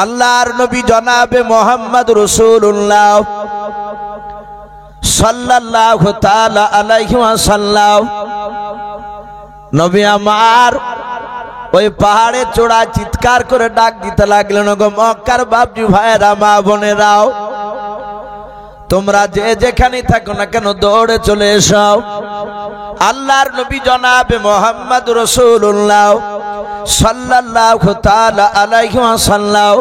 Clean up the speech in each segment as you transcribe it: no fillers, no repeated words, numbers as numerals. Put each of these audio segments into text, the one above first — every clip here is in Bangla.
আল্লাহর নবী জনাবে মোহাম্মদ রাসূলুল্লাহ সাল্লাল্লাহু তাআলা আলাইহি ওয়াসাল্লাম নবী আমার ওই পাহাড়ে চড়া চিৎকার করে ডাক দিতে লাগলেন, গো মক্কার বাপজি ভাইরা মা বোনেরাও, তোমরা যে যেখানে থাকো না কেন দৌড়ে চলে এসো। আল্লাহর নবী জনাবে মোহাম্মদ রাসূলুল্লাহ সাল্লাল্লাহু তাআলা আলাইহি ওয়াসাল্লাম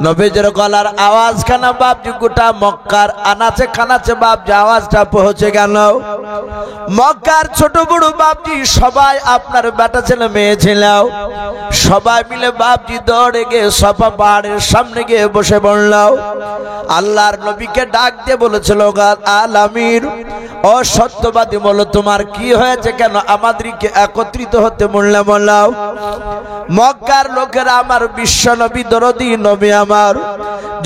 নবীজির গলার আওয়াজ খানা বাপজি গোটা মক্কার আনাচে কানাচে বাপজি আওয়াজটা পৌঁছে গেল। মক্কার ছোট বড় বাপজি সবাই আপনার বেটা ছেলে মেয়ে ছিল, সবাই মিলে বাপজি দৌড়ে গিয়ে সাফা পাহাড়ের সামনে গিয়ে বসে পড়ল। আল্লাহর নবীকে ডাক দিয়ে বলেছিল, আলামির ও সত্যবাদী বলো, তোমার কি হয়েছে, কেন আমাদেরকে একত্রিত হতে বললে বলো। মক্কার লোকেরা আমার বিশ্ব নবী দরদি নবী আমার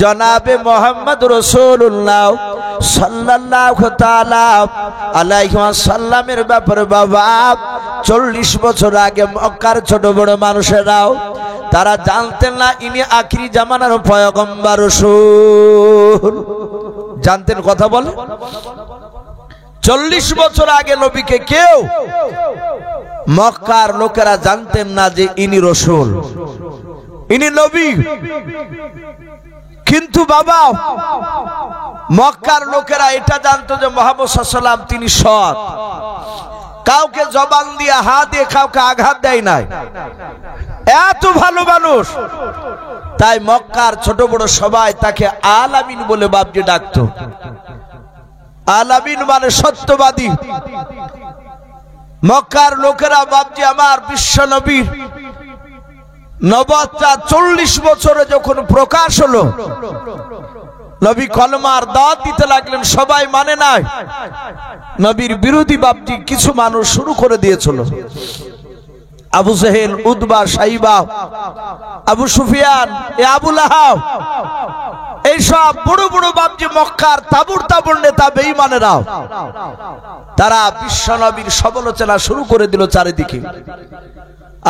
জনাবে মোহাম্মদ রাসূলুল্লাহ সাল্লাল্লাহু তাআলা আলাইহি ওয়াসাল্লামের ব্যাপারে বাবা 40 বছর আগে মক্কার ছোট বড় মানুষেরাও তারা জানতেন না ইনি আখিরি জামানার পয়গম্বর রাসূল। জানতেন? কথা বলে 40 বছর আগে নবীকে কেউ মক্কার লোকেরা জানতেন না যে ইনি রাসূল, ইনি নবী। কিন্তু বাবা মক্কার লোকেরা এটা জানতো যে মুহাম্মদ সাল্লাল্লাহু আলাইহি ওয়াসাল্লাম তিনি সৎ, কাউকে জবান দিয়ে হাত দিয়ে কাউকে আঘাত দেয় নাই, এত ভালো মানুষ। তাই মক্কার ছোট বড় সবাই তাকে আলামিন বলে বাপজি ডাকতো। আলামিন মানে সত্যবাদী। মক্কার লোকেরা বাপজি আমার বিশ্ব নবীর নবুয়তটা 40 বছরে যখন প্রকাশ হলো, নবী কলমার দাওয়াত দিতে লাগলেন, সবাই মানে নাই। নবীর বিরোধী বাপজি কিছু মানুষ শুরু করে দিয়েছিল। আবু জেহেল, উতবা, সাইবা, আবু সুফিয়ান, আবু লাহাব, এইসব বড় বড় বাপজি মক্কার তাবুর তাবুর নেতা বেঈমানেরাও তারা বিশ্ব নবীর সমালোচনা শুরু করে দিল চারিদিকে।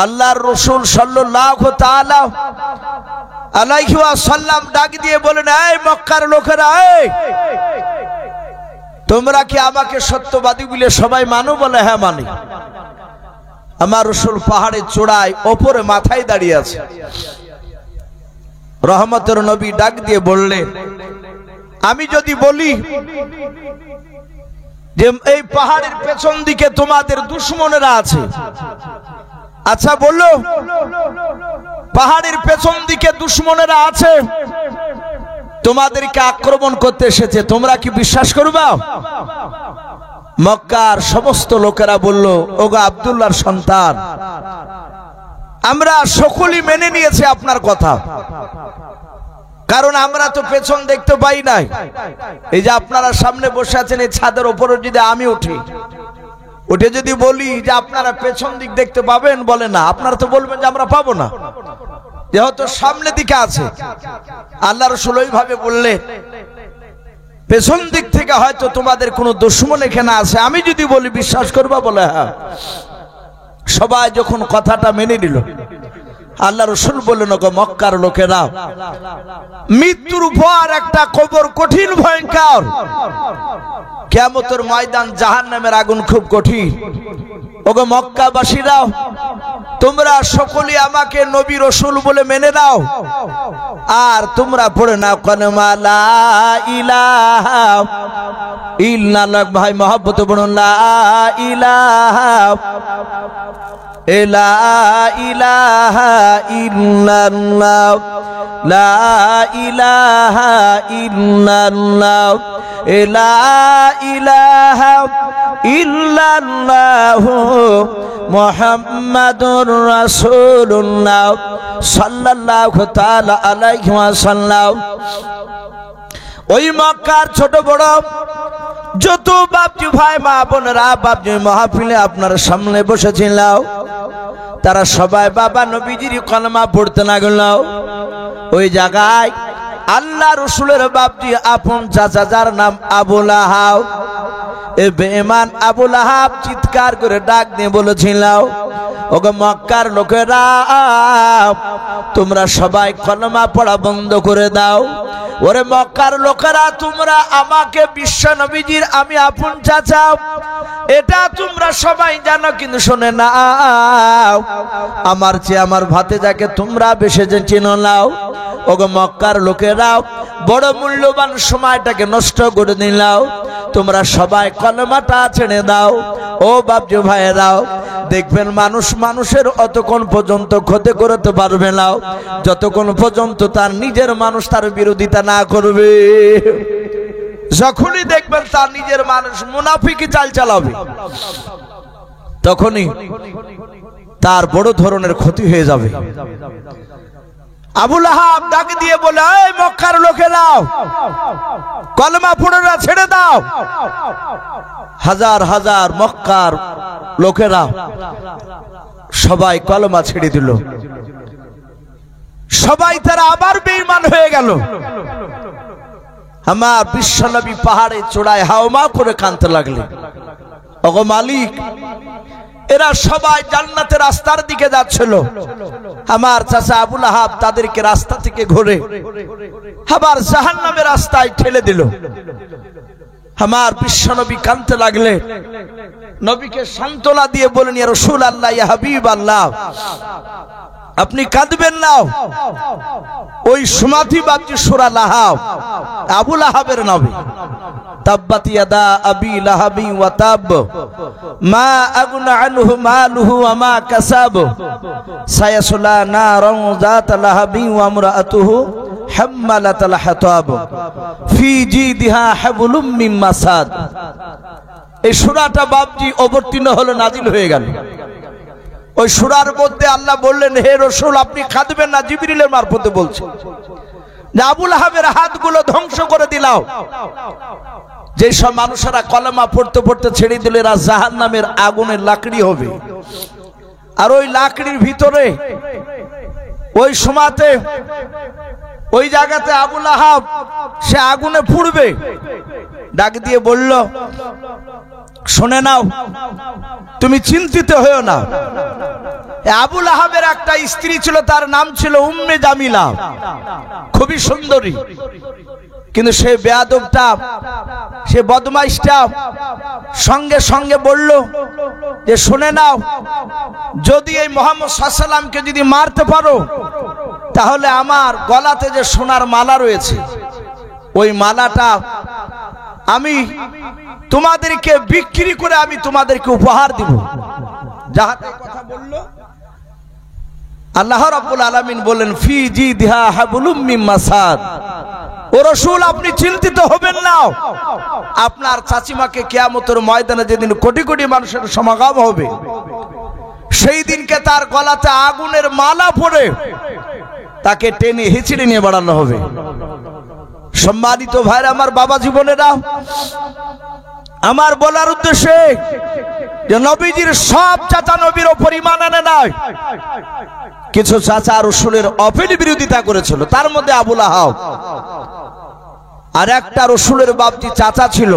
আল্লাহর রাসূল সাল্লাল্লাহু তাআলা আলাইহি ওয়াসাল্লাম ডাক দিয়ে বলেন, এই মক্কার লোকেরা, এই তোমরা কি আমাকে সত্যবাদী বলে সবাই মানো? বলে হ্যাঁ মানি। আমার রাসূল পাহাড়ের চূড়ায় ওপরে মাথায় দাঁড়িয়ে আছে। রহমতের নবী ডাক দিয়ে বললেন, আমি যদি বলি যে এই পাহাড়ের পেছন দিকে তোমাদের দুশমনেরা আছে, আচ্ছা বললো পাহাড়ের পেছন দিকে দুশমনেরা আছে, তোমাদেরকে আক্রমণ করতে এসেছে, তোমরা কি বিশ্বাস করবা? মক্কার সমস্ত লোকেরা বলল, ওগো আব্দুল্লাহর সন্তান, আমরা সকলেই মেনে নিয়েছি আপনার কথা, কারণ আমরা তো পেছন দেখতে পাই নাই। এই যে আপনারা সামনে বসে আছেন, এই ছাদের উপরে যদি আমি উঠি, উঠে যদি বলি যে আপনারা পেছন দিক দেখতে পাবেন, বলে না। আপনারা তো বলবেন যে আমরা পাবো না, যেহেতু সামনে দিকে আছে। আল্লাহ রাসূল ওইভাবে বললেন, পেছন দিক থেকে হয়তো তোমাদের কোনো দুশমন এখানে আছে, আমি যদি বলি বিশ্বাস করবা? বলে হ্যাঁ। সবাই যখন কথাটা মেনে নিল, আল্লাহ রাসূল বললেন, ওগো মক্কার লোকেরা, মৃত্যুর পর একটা কবর কঠিন ভয়ঙ্কর, কিয়ামতের ময়দান জাহান্নামের আগুন খুব কঠিন। ওগো মক্কাবাসীরা, তোমরা সকলেই আমাকে নবী রাসূল বলে মেনে নাও, আর তোমরা পড়ে নাও কালেমা লা ইলাহা ইল্লাল্লাহ। ভাই মহব্বতে বলুন লা ইলাহা লা ইলাহা ইল্লাল্লাহ, লা ইলাহা ইল্লাল্লাহ, লা ইলাহা ইল্লাল্লাহ মুহাম্মাদুর রাসূলুল্লাহ সাল্লাল্লাহু তাআলা আলাইহি ওয়াসাল্লাম। ওই মক্কার ছোট বড় যত বাপজি ভাই মা বোনেরা বাপজি মাহফিলে আপনার সামনে বসেছিল, তারা সবাই বাবা নবীজির কলমা পড়তে লাগল। ওই জায়গায় আল্লাহ রাসূলের বাপজি আপন চাচা, যার নাম আবু লাহাব, এ বেঈমান আবু লাহাব চিৎকার করে ডাক দিয়ে বলেছিল, ওগো মক্কার লোকেরা তোমরা সবাই কলমা পড়া বন্ধ করে দাও। ওরে মক্কার লোকেরা তোমরা আমাকে বিশ্ব নবীজির আমি আপন চাচা এটা তোমরা সবাই জানো, কিন্তু শুনে নাও আমার চেয়ে আমার ভাতিজাকে তোমরা বেশি চিনো নাও। ওগো মক্কার লোকেরা বড় মূল্যবান সময়টাকে নষ্ট করে দিলাও, তোমরা সবাই কলমাটা ছেড়ে দাও। ও বাপজি ভাইরাও দেখবেন মানুষ মানুষের অতক্ষণ পর্যন্ত ক্ষতি করতে পারবে না যতক্ষণ পর্যন্ত তার নিজের মানুষ তার বিরোধিতা না করবে। যখনই দেখবেন তার নিজের মানুষ মুনাফিকি চাল চালাবে তখনই তার বড় ধরনের ক্ষতি হয়ে যাবে। আবু লাহাব ডাক দিয়ে বলে, এই মক্কার লোকেরা কলমা পড়া ছেড়ে দাও। হাজার হাজার মক্কার লোকেরা সবাই কলমা ছেড়ে দিল, সবাই তারা আবার বেঈমান হয়ে গেল। আমার বিশ্বনবী পাহাড়ে চূড়ায় হাওমা করে কাঁদতে লাগলেন, ওগো মালিক এরা সবাই জান্নাতের রাস্তার দিকে যাচ্ছিল, আমার চাচা আবু লাহাব তাদেরকে রাস্তা থেকে ঘুরে আবার জাহান্নামের রাস্তায় ঠেলে দিল। আমার বিশ্বনবী কাঁদতে লাগলেন, নবীকে সান্ত্বনা দিয়ে বলেন, ইয়া রাসূলুল্লাহ ইয়া হাবিবাল্লাহ আপনি কাঁদবেন না। ওই সুমাথি বাপজি সূরা লাহাব আবু লাহাবের নবী, তাব্বাত ইয়াদা আবি লাহাবি ওয়া তাব মা আগনা আনহু মালুহু ওয়া মা কাসাব সায়াসলা নারান যাত লাহাবি ওয়া ইমরাতুহু হাম্মালাতাল হাতাব ফি জিদিহা হাবলুম মিন মাসাদ। এই সূরাটা বাপজি অবতীর্ণ হলো, নাজিল হয়ে গেল। ওই সূরার মধ্যে আল্লাহ বললেন, হে রাসূল আপনি কাঁদবেন না, জিবরিলের মারফতে বলছেন যে আবু লাহাবের হাতগুলো ধ্বংস করে দিলাও। যে সব মানুষেরা কলেমা পড়তে পড়তে ছেড়ে দিল এরা জাহান্নামের আগুনের লাকড়ি হবে। আর ওই লাকড়ির ভিতরে ওই সময়তে ওই জায়গাতে আবু লাহাব সে আগুনে পুড়বে। ডাক দিয়ে বলল, শুনে নাও তুমি চিন্তিত হয়েও না। আবু লাহাবের একটা স্ত্রী ছিল, তার নাম ছিল উম্মে জামিলা, খুবই সুন্দরী, কিন্তু সে বেয়াদবটা সে বদমাইশটা সঙ্গে সঙ্গে বলল যে শুনে নাও যদি এই মুহাম্মদ সাল্লাল্লাহু আলাইহি ওয়াসাল্লামকে যদি মারতে পারো তাহলে আমার গলাতে যে সোনার মালা রয়েছে ওই মালাটা আমি তোমাদেরকে বিক্রি করে আমি তোমাদেরকে উপহার দিব। যাহাতে কথা বলল আল্লাহ রাব্বুল আলামিন বলেন, ফি জিদিহা হাবলুম মিন মাসাদ। ও রাসূল আপনি চিন্তিত হবেন না, আপনার চাচিমাকে কিয়ামতের ময়দানে যেদিন কোটি কোটি মানুষের সমাগম হবে সেই দিনকে তার গলাতে আগুনের মালা পরে তাকে টেনে হিচড়ে নিয়ে বাড়ানো হবে। সম্মানিত ভাইরা আমার, বাবা জীবনেরা, আমার বলার উদ্দেশ্যে যে নবীজির সব চাচা নবীর উপর ঈমান আনে নাই, কিছু চাচা রাসূলের অফিল বিরোধিতা করেছিল, তার মধ্যে আবু লাহাব। আর একটা রাসূলের বাপজি চাচা ছিল,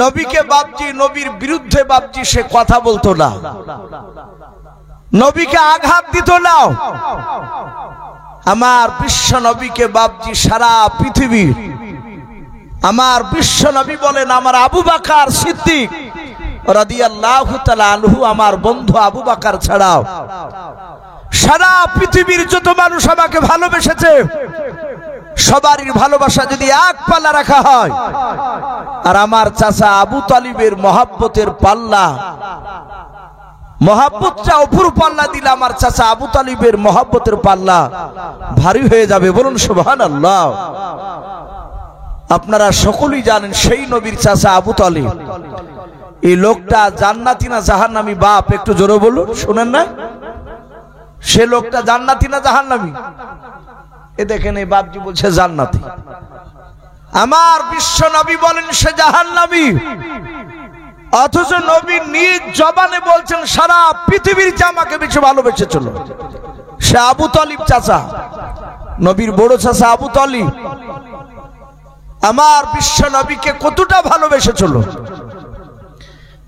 নবীকে বাপজি নবীর বিরুদ্ধে বাপজি সে কথা বলতো না, নবীকে আঘাত দিত না। আমার বিশ্ব নবীকে বাপজি সারা পৃথিবীর আমার বিশ্ব নবী বলেন আমার আবু বকর সিদ্দিক রাদিয়াল্লাহু তাআলা আনহু আমার বন্ধু আবু বকর ছাড়াও সারা পৃথিবীর যত মানুষ আমাকে ভালোবেসেছে সবারই ভালোবাসা যদি এক পাল্লা রাখা হয় আর আমার চাচা আবু তালিবের মহব্বতের পাল্লা মহব্বতটা উপর পাল্লা দিলে আমার চাচা আবু তালিবের মহব্বতের পাল্লা ভারী হয়ে যাবে। বলুন সুবহানাল্লাহ। আপনারা সকলেই জানেন সেই নবীর চাচা আবু তালিব, এই লোকটা জান্নাতি না জাহান্নামী? বাপ একটু জোরে বলুন, শুনেন না? সে লোকটা জান্নাতি না জাহান্নামী? এ দেখেন এই বাপজি বলছে জান্নাতি। আমার বিশ্ব নবী বলেন সে জাহান্নামী, অথচ নবী নিজ জবানে বলছেন সারা পৃথিবীর চেয়ে আমাকে বেশি ভালোবেসেছিল। সে আবু তালিব চাচা, নবীর বড় চাচা আবু তালিব আমার বিশ্ব নবীকে কতটা ভালোবেসেছিল।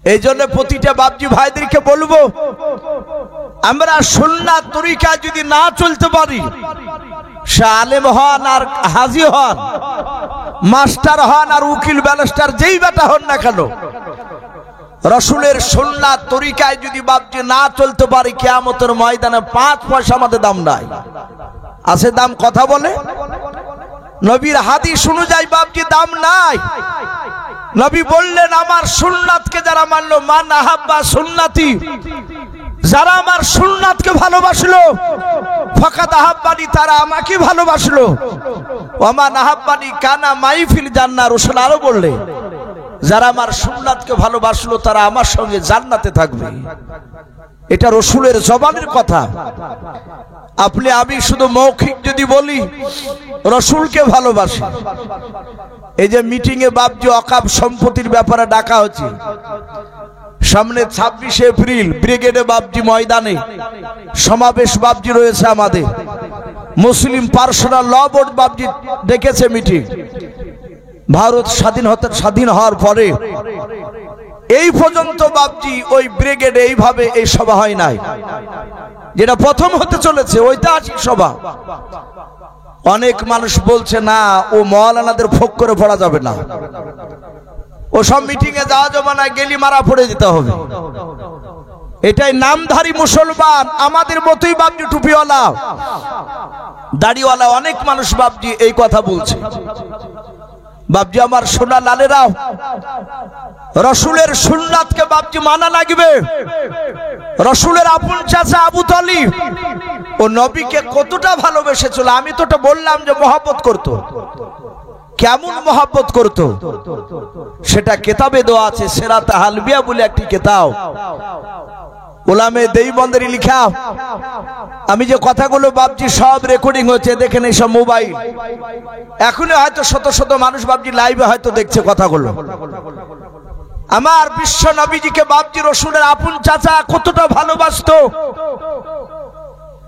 এই জন্য প্রতিটা বাপজি ভাইদেরকে বলবো, আমরা সুন্নাত তরিকা যদি না চলতে পারি, সে আলেম হন আর হাজি হন, মাস্টার হন আর উকিল ব্যারিস্টার যেই বেটা হন না কেন, রসুলের সুন্নাত তরিকায় যদি বাপজি না চলতে পারি, কিয়ামতের ময়দানে 5 পয়সা আমাদের দাম নাই। আছে দাম? কথা বলে। নবীর হাদিস অনুযায়ী বাপজি দাম নাই। নবী বললেন, আমার সুন্নাতকে যারা মানলো, মান আহাব্বা সুন্নাতি, যারা আমার সুন্নাতকে ভালোবাসলো, ফাকাদ আহাব্বানি, তারা আমাকে ভালোবাসলো, ওয়া মান আহাব্বানি কানা মাই ফিল জান্নাহ। রাসূল আরো বললেন, যারা আমার সুন্নাতকে ভালোবাসলো তারা আমার সঙ্গে জান্নাতে থাকবে। এটা রাসূলের জবানের কথা। আপনি আমি শুধু মৌখিক যদি বলি রাসূলকে ভালোবাসি, এই যে মিটিং এ বাপজি ওয়াকফ সম্পত্তির ব্যাপারে ডাকা হচ্ছে, সামনে 26 এপ্রিল ব্রিগেডে বাপজি ময়দানে সমাবেশ বাপজি রয়েছে, আমাদের মুসলিম পার্সোনাল ল বোর্ড বাপজি ডেকেছে মিটিং। ভারত স্বাধীন হওয়ার পরে এই পর্যন্ত বাপজি ওই ব্রিগেডে এইভাবে এই সভা হয় নাই, যেটা প্রথম হতে চলেছে, ঐতিহাসিক সভা। অনেক মানুষ বলছে না, ও মাওলানাদের ফোক করে পড়া যাবে না, ও সব মিটিং এ যাওয়া যাবে না, গেলি মারা পড়ে দিতে হবে। এটাই নামধারী মুসলমান, আমাদের মতোই বাপজি টুপিওয়ালা দাড়িওয়ালা অনেক মানুষ বাপজি এই কথা বলছে। বাপজি আমার সোনা লালেরাও, রসুলের সুন্নাতকে বাপজি মানা লাগবে। রসুলের আপন চাচা আবু তালিব ও নবীকে কতটা ভালোবেসেছিল, আমি তো বললাম যে মহব্বত করত। কেমন মহব্বত করত সেটা কিতাবে দেওয়া আছে, সিরাত হালবিয়া বলে একটি কিতাব, ওলামে দেওবন্দের লেখা। আমি যে কথাগুলো বাপজি সব রেকর্ডিং হচ্ছে, দেখেন এইসব মোবাইল, এখনো হয়তো শত শত মানুষ বাপজি লাইভে হয়তো দেখছে কথাগুলো। আমার বিশ্ব নবীজিকে বাপজি রসুলের আপন চাচা কতটা ভালোবাসতো,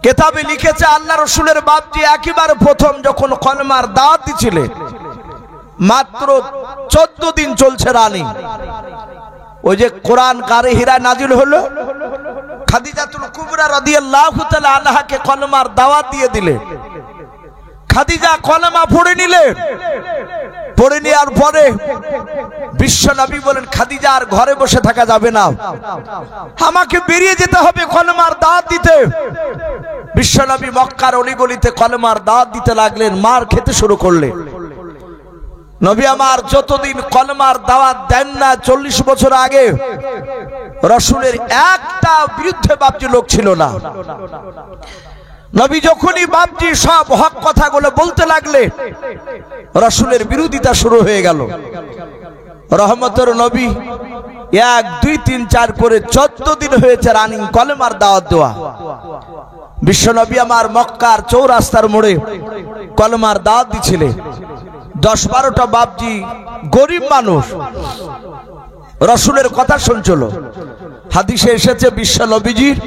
কিতাবে লিখেছে। আল্লাহ রসুলের বাপজি একেবারে প্রথম যখন কলমার দাওয়াত দিছিলেন, মাত্র 14 দিন চলছে রানী, ওই যে কোরআন গারে হীরা নাজিল হলো, খাদিজাতুল কুবরা রাদিয়াল্লাহু তাআলা আনহাকে কলমার দাওয়াত দিয়ে দিলেন। খাদিজা কলমা পড়ে নিলেন। পড়ে নেওয়ার পরে বিশ্ব নবী বলেন, খাদিজা আর ঘরে বসে থাকা যাবে না, আমাকে বেরিয়ে যেতে হবে কলমার দাওয়াত দিতে। বিশ্ব নবী মক্কার অলিগলিতে কলমার দাওয়াত দিতে লাগলেন, মার খেতে শুরু করলেন। নবী আমার যতদিন কলমার দাওয়াত দেন না, 40 বছর আগে রসুলের একটা বিরুদ্ধে বাপজি লোক ছিল না। নবী যখনই বাপজি সব হক কথাগুলো বলতে লাগলেন, রসুলের বিরোধিতা শুরু হয়ে গেল। রহমতের নবী 1, 2, 3, 4 করে 14 দিন হয়েছে রানিং কলমার দাওয়াত দেওয়া। বিশ্ব নবী আমার মক্কার চৌরাস্তার মোড়ে কলমার দাওয়াত দিছিলেন। 10-12টা বাপজি গরিব মানুষ রসুলের কথা শুনছিল। হাদিসে এসেছে বিশ্ব নবীজির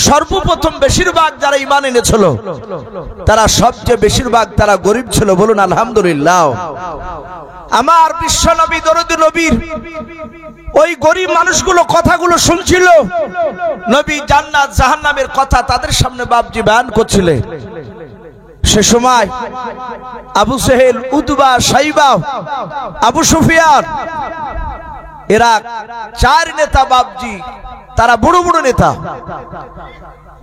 সর্বপ্রথম বেশিরভাগ যারা ঈমান এনেছিল তারা সবচেয়ে বেশিরভাগ তারা গরিব ছিল। বলুন আলহামদুলিল্লাহ। আমার বিশ্ব নবী দরদি নবীর ওই গরিব মানুষগুলো কথাগুলো শুনছিল। নবী জান্নাত জাহান্নামের কথা তাদের সামনে বাপজি বয়ান করছিলেন। সে সময় আবু সেহেল, উতবা, সাইবা, আবু সুফিয়ান, এরা 4 নেতা বাপজি, তারা বড় বড় নেতা।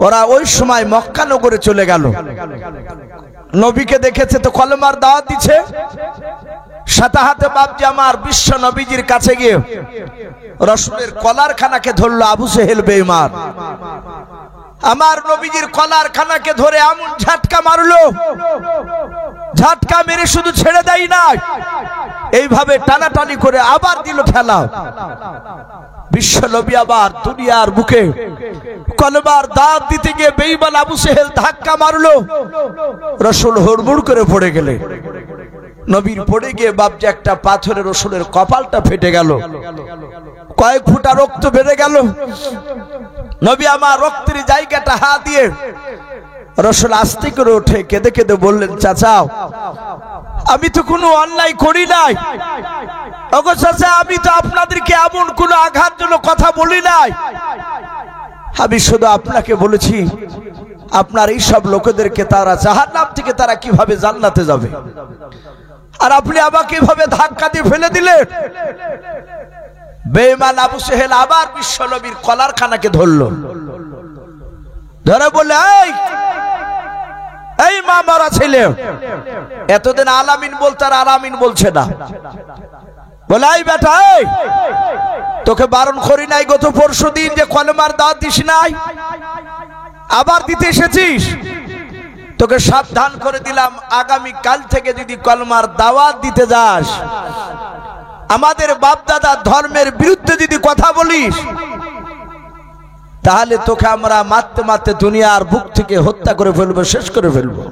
ওরা ওই সময় মক্কা নগরে চলে গেল। নবীকে দেখেছে তো কলমার দাওয়াত দিচ্ছে। সাথে হাতে বাপজি আমার বিশ্ব নবীজির কাছে গিয়ে রসুলের কলার খানাকে ধরলো আবু সেহেল বেঈমান। আমার নবীজির কলার খানাকে ধরে এমন ঝাটকা মারলো, ঝাটকা মেরে শুধু ছেড়ে দেয় না, এইভাবে টানাটানি করে আবার দিল ঠেলা। বিশ্ব নবী আবার দুনিয়ার বুকে কলমার দাওয়াত দিতে গিয়ে বেঈমান আবু সেহেল ধাক্কা মারলো, রসুল হুড়মুড় করে পড়ে গেলেন। নবীর পড়ে গিয়ে বাপজি একটা পাথরে রসুলের কপালটা ফেটে গেল, কয়েক ফুটা রক্ত বেড়ে গেল। নবী আমার রক্তের জায়গাটা হাত দিয়ে রসুল আস্তে করে উঠে কেঁদে কেঁদে বললেন, চাচা আমি তো কোনো অন্যায় করি নাই, ওগো চাচা, আমি তো আপনাদেরকে এমন কোনো আঘাতজনক কথা বলি নাই, আমি শুধু আপনাকে বলেছি আপনার এই সব লোকেদেরকে তারা জাহান্নাম থেকে তারা কিভাবে জান্নাতে যাবে, আর আপনি আমাকে এভাবে ধাক্কা দিয়ে ফেলে দিলেন। বেঈমান আবু সেহেল আবার বিশ্বনবীর কলার খানাকে ধরলো, ধরে বলে, এই মা মারা ছেলে, এতদিন আলামিন বলতে আর আলামিন বলছে না, বলে এই বেটা, তোকে বারণ করি নাই গত পরশু দিন যে কলমার দাওয়াত দিস নাই, আবার দিতে এসেছিস? তোকে সাবধান করে দিলাম, আগামী কাল থেকে যদি কলমার দাওয়াত দিতে যাস, আমাদের বাপদাদা ধর্মের বিরুদ্ধে যদি কথা বলিস, তাহলে তোকে আমরা মারতে মারতে দুনিয়ার বুক থেকে হত্যা করে ফেলবো, শেষ করে ফেলবো।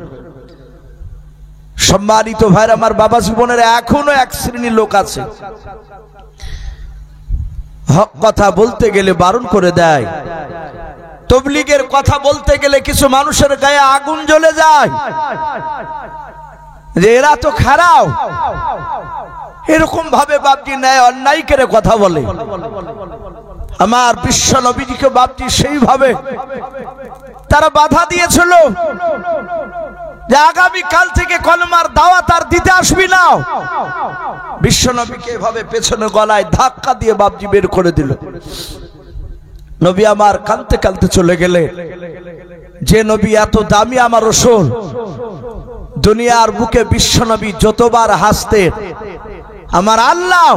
সম্মানিত ভাইরা আমার, বাবা জীবনের এখনো এক শ্রেণীর লোক আছে, হক কথা বলতে গেলে বারণ করে দেয়, তবলিগের কথা বলতে গেলে কিছু মানুষের গায়ে আগুন জ্বলে যায় যে এরা তো খারাপ, এরকম ভাবে বাপজি ন্যায় অন্যায় করে কথা বলে। আমার বিশ্ব নবীজিকে বাপজি সেইভাবে তারা বাধা দিয়েছিল যে আগামী কাল থেকে কলমার দাওয়াত আর দিতে আসবি না। বিশ্ব নবীকে এভাবে পেছনে গলায় ধাক্কা দিয়ে বাপজি বের করে দিল। নবী আমার কাঁদতে কাঁদতে চলে গেলে, যে নবী এত দামি আমার রাসূল, দুনিয়ার বুকে বিশ্ব নবী যতবার হাসতেন আমার আল্লাহ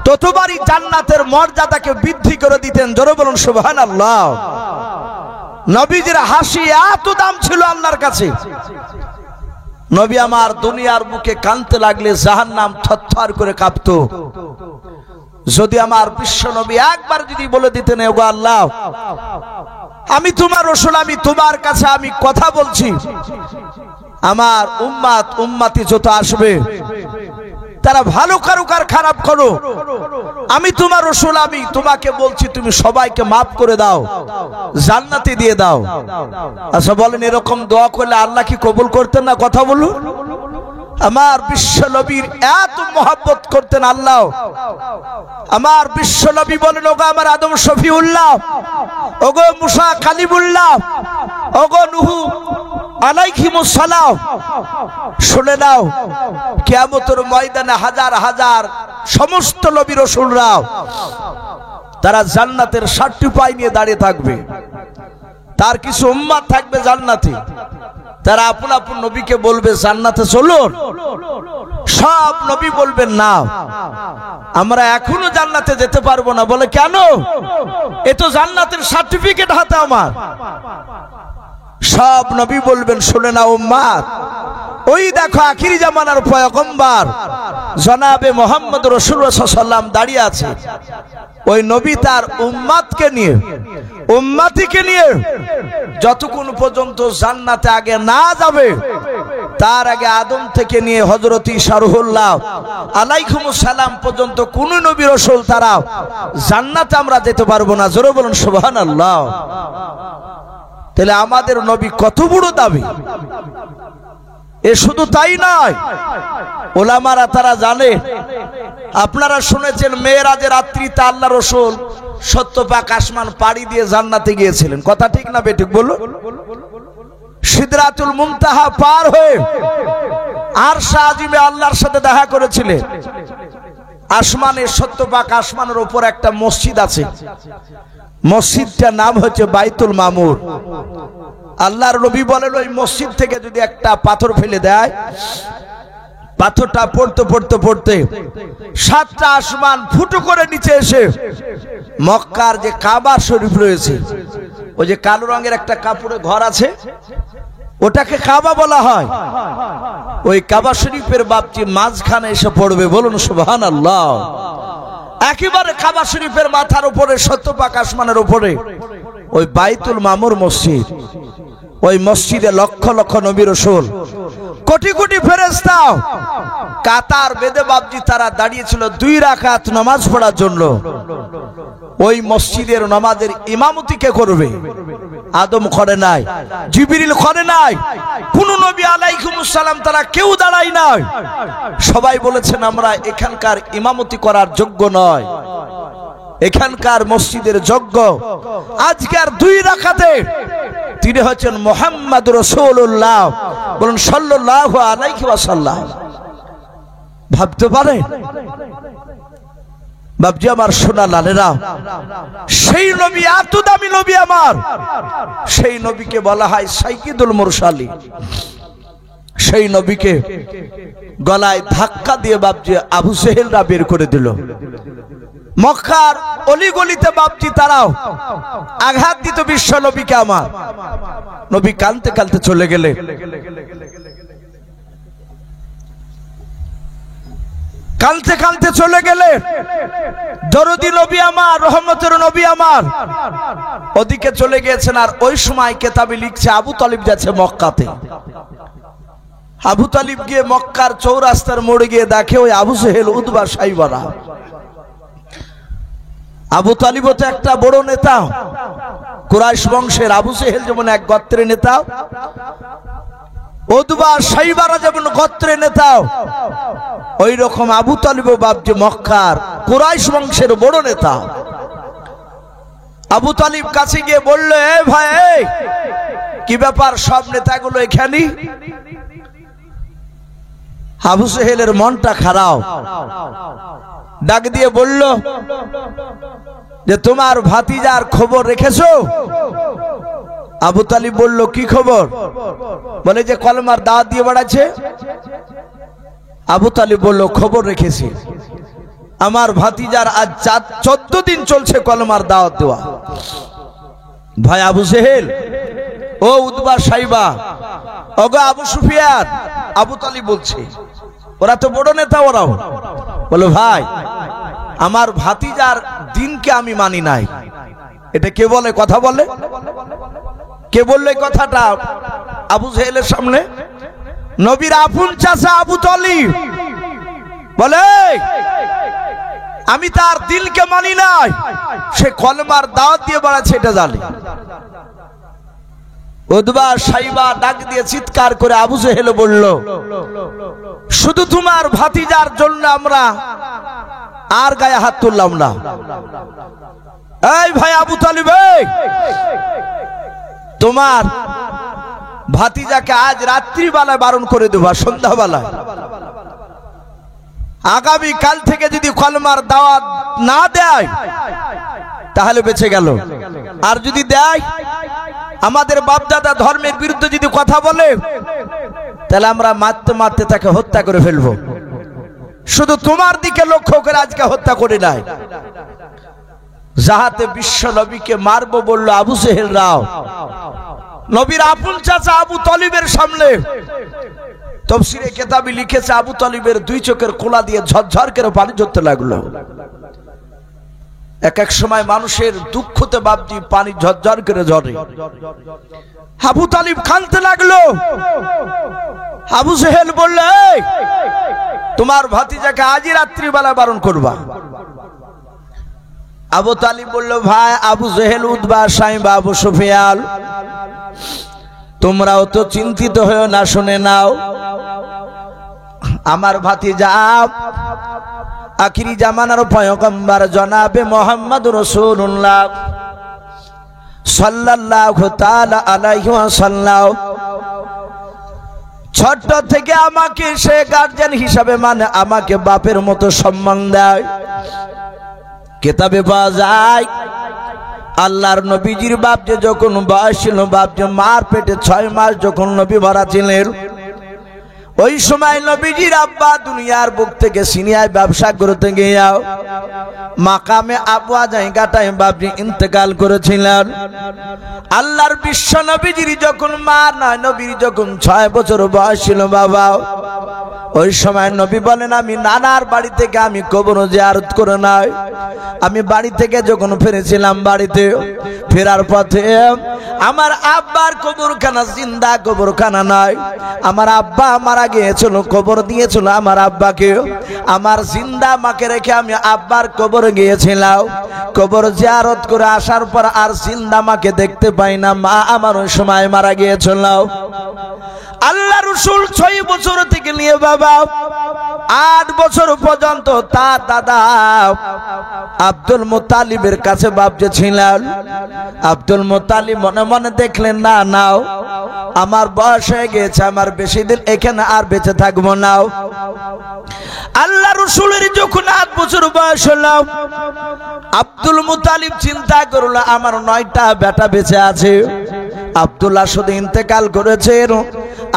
ততবারই জান্নাতের মর্যাদাকে বৃদ্ধি করে দিতেন। জোরে বলুন সুবহানাল্লাহ। নবীজির হাসি এত দাম ছিল আল্লাহর কাছে। নবী আমার দুনিয়ার বুকে কাঁদতে লাগলে জাহান্নাম থরথর করে কাঁপতো। যদি আমার বিশ্ব নবী একবার যদি বলে দিতেন, ওগো আল্লাহ, আমি তোমার রাসূল, আমি তোমার কাছে আমি কথা বলছি, আমার উম্মত উম্মতি যত আসবে তারা ভালো করুক আর খারাপ করো, আমি তোমার রাসূল, আমি তোমাকে বলছি তুমি সবাইকে মাফ করে দাও, জান্নাতে দিয়ে দাও। আচ্ছা বলেন, এরকম দোয়া করলে আল্লাহ কি কবুল করতেন না? কথা বলুন। আমার বিশ্ব নবীর এত মহব্বত করতেন আল্লাহ। আমার বিশ্ব নবী বলেন, ওগো আমার আদম শফিউল্লাহ, ওগো মুসা কালিমুল্লাহ, ওগো নূহ আলাইহিমুস সালাম, শুনে নাও, কিয়ামতের ময়দানে হাজার হাজার সমস্ত নবী রাসূলরা তারা জান্নাতের 60টি পায় নিয়ে দাঁড়িয়ে থাকবে। তার কিছু উম্মত থাকবে জান্নাতে, তারা আপন আপন নবীকে বলবে জান্নাতে চলুন। সব নবী বলবেন না, আমরা এখনো জান্নাতে যেতে পারবো না। বলে কেন? এ তো জান্নাতের সার্টিফিকেট হাতে আমার। সব নবী বলবেন, শুনে না উম্মত, ওই দেখো আখিরি জামানার পয়গম্বর জনাবে মুহাম্মদ রাসূলুল্লাহ সাল্লাল্লাহু আলাইহি ওয়াসাল্লাম দাঁড়িয়ে আছে। ওই নবী তার উম্মতকে নিয়ে, উম্মতিকে নিয়ে যতক্ষণ পর্যন্ত জান্নাতে আগে না যাবে, তার আগে আদম থেকে নিয়ে হযরত ঈসা রূহুল্লাহ আলাইহিমুস সালাম পর্যন্ত কোন নবী রাসূল তারা জান্নাতে আমরা যেতে পারবো না। জোরে বলুন সুবহানাল্লাহ। তাহলে আমাদের নবী কত বড় দাবি। এ শুধু তাই নয়, ওলামারা তারা জানে, আপনারা শুনেছেন মেরাজের রাত্রিতে আল্লাহ রাসূল 70 পাক আসমান পাড়ি দিয়ে জান্নাতে গিয়েছিলেন। কথা ঠিক না বেঠিক বলুন? সিদরাতুল মুনতাহা পার হয়ে আরশ আজিমে আল্লাহর সাথে দেখা করেছিলেন। আসমানের 70 পাক আসমানের উপর একটা মসজিদ আছে, মসজিদটার নাম হচ্ছে বাইতুল মামুর। আল্লাহর নবী বলেন, ওই মসজিদ থেকে যদি একটা পাথর ফেলে দেয়, পাথরটা পড়তে পড়তে পড়তে 7টা আসমান ফুটো করে নিচে এসে মক্কার যে কাবা শরীফ রয়েছে, ওই যে কালো রঙের একটা কাপড়ের ঘর আছে, ওটাকে কাবা বলা হয়। ওই কাবা শরীফের বাপজি মাঝখানে এসে পড়বে। বলুন সুবহানাল্লাহ। একেবারে কাবা শরীফের মাথার উপরে 70 পাক আসমানের উপরে ওই বাইতুল মামুর মসজিদ। ওই মসজিদে লক্ষ লক্ষ নবী রাসূল, কোটি কোটি ফেরেশতা কাতার বেঁধে বাপজি তারা দাঁড়িয়েছিল 2 রাকাত নামাজ পড়ার জন্য। ওই মসজিদের নামাজের ইমামতি কে করবে? আদম করে নাই, জিবরিল করে নাই, কোন নবী আলাইহিস সালাম তারা কেউ দাঁড়ায় নাই। সবাই বলেছেন আমরা এখানকার ইমামতি করার যোগ্য নয়, এখানকার মসজিদের যোগ্য। আজকের 2 রাকাতে তিনি হচ্ছেন মুহাম্মদ রাসূলুল্লাহ, বলুন সাল্লাল্লাহু আলাইহি ওয়াসাল্লাম। ভাবতে পারেন বাপজি আমার সোনা লালেরা, সেই নবী এত দামি নবী আমার, সেই নবীকে বলা হয় সাইয়্যিদুল মুরসালিন। সেই নবীকে গলায় ধাক্কা দিয়ে বাপজি আবু জেহেলরা বের করে দিল। মক্কার অলিগলিতে বাপজি তারাও আঘাত দিত বিশ্ব নবীকে আমার। নবী কাঁদতে কাঁদতে চলে গেলে, কাঁদতে কাঁদতে চলে গেলে দরদি নবী আমার, রহমতের নবী আমার ওদিকে চলে গিয়েছেন। আর ওই সময় কেতাবে লিখছে আবু তালিব যাচ্ছে মক্কাতে। আবু তালিব গিয়ে মক্কার চৌরাস্তার মোড়ে গিয়ে দেখে ওই আবু জেহেল, উতবা, সাইবারা। আবু তালিব তো একটা বড় নেতা, কুরাইশ বংশের। আবু জেহেল যেমন এক গোত্রের নেতা, উতবা সাইবারা যেমন গোত্রের নেতা, ওই রকম আবু তালিব বাপজি মক্কার কুরাইশ বংশের বড় নেতা। আবু তালিব কাছে গিয়ে বলল, এ ভাই কি ব্যাপার, সব নেতাগুলো এখানে? আবু জেহেলের মনটা খারাপ, ডাক দিয়ে বলল যে তোমার ভাতিজার খবর রেখেছো? আবু তালিব বলল কি খবর? বলে যে কলমার দাওয়াত দিয়ে বেড়াচ্ছে। আবু তালিব বলল খবর রেখেছি, আমার ভাতিজার আজ 14 দিন চলছে কলমার দাওয়াত দেওয়া। ভাই আবু জেহেল, ও উতবা, সাইবা, ওগো আবু সুফিয়ান, আবু তালিব বলছে, ওরা তো বড় নেতা। ওরাও বলো ভাই আমার ভাতিজার দিনকে আমি মানি নাই। এটা কে বলে? কথা বলে কে বললে কথাটা আবু জেহেলের সামনে? নবীর আপন চাচা আবু তালিব বলে আমি তার দিলকে মানি নাই, সে কলমার দাওয়াত দিয়ে বেড়াচ্ছে, এটা জানি। উতবা সাইবা ডাক দিয়ে চিৎকার করে আবু জেহেল বলল, শুধু তোমার ভাতিজার জন্য আমরা আর গায়ে হাত তুললাম না। এই ভাই আবু তালিব, তোমার ভাতিজাকে আজ রাত্রিবেলায় বারণ করে দেবা, সন্ধ্যাবেলায়। আগামী কাল থেকে যদি কলমার দাওয়াত না দেয় তাহলে বেঁচে গেল, আর যদি দেয় আমাদের বাপদাদা ধর্মের বিরুদ্ধে যদি কথা বলে তাহলে আমরা মারতে মারতে তাকে হত্যা করে ফেলবো। শুধু তোমার দিকে লক্ষ্য করে আজকে হত্যা করে নাই, যাহাতে বিশ্ব নবীকে মারবো বললো আবু জেহেল রাও। নবীর আপন চাচা আবু তালিবের সামনে তাফসীরে কিতাবে লিখেছে আবু তালিবের 2 চোখের কোলা দিয়ে ঝরঝর করে পানি ঝরতে লাগলো। এক এক সময় মানুষের দুঃখতে বাপজি পানি ঝরঝর করে ঝরে। আবু তালিব কাঁদতে লাগলো। আবু জেহেল বলল, তোমার ভাতিজাকে আজই রাত্রিবেলা বারণ করবা। আবু তালিব বলল, ভাই আবু জেহেল, উতবা, সাইবা, আবু সুফিয়ান, তোমরাও তো চিন্তিত হয়েও না, শুনে নাও। আমার ভাতিজা আখিরি জামানার পয়গম্বর জনাবে মুহাম্মদুর রাসূলুল্লাহ সাল্লাল্লাহু তাআলা আলাইহি ওয়াসাল্লাম ছোট থেকে আমাকে সে গার্জিয়ান হিসাবে মানে আমাকে বাপের মতো সম্মান দেয়। কিতাবে পাওয়া যায় আল্লাহর নবীজির বাপ যে যখন বয়স ছিল, বাপ যে মার পেটে 6 মাস যখন নবী ভরা ছিলেন, ওই সময় নবীজির আব্বা দুনিয়ার বুক থেকে সিনিয়ায় ব্যবসা করতে গিয়ে মাকামে আবওয়া জায়গাটায় বাপজি ইন্তেকাল করেছিলেন। আল্লাহর বিশ্ব নবীজির যখন মা নয়, নবীর যখন 6 বছর বয়স ছিল, বাবা ওই সময় নবী বলেন আমি নানার বাড়ি থেকে আমি কবর জিয়ারত করে নাই। আমি বাড়ি থেকে যখন ফিরেছিলাম বাড়িতে ফেরার পথে আমার আব্বার কবরখানা জিন্দা কবরখানা নয়, আমার আব্বা মারা গিয়েছিল, কবর দিয়েছিল আমার আব্বাকে। আমার জিন্দা মাকে রেখে আমি আব্বার কবর গিয়েছিলাম। কবর জিয়ারত করে আসার পর আর জিন্দা মাকে দেখতে পাই না, মা আমার ওই সময় মারা গিয়েছিল। আল্লাহ রাসূল 6 বছর থেকে নিয়ে বাবা 8 বছর পর্যন্ত তার দাদা আব্দুল মুত্তালিবের কাছে বাপজি ছিলেন। আব্দুল মুত্তালিব মনে মনে দেখলেন না নাও আমার বয়স হয়ে গেছে, আমার বেশি দিন এখানে আর বেঁচে থাকবো না। আল্লাহ রাসূলের যখন 8 বছর বয়স হলো আব্দুল মুত্তালিব চিন্তা করলো আমার 9টা বেটা বেঁচে আছে, আব্দুল্লাহ শুধু ইন্তেকাল করেছেন,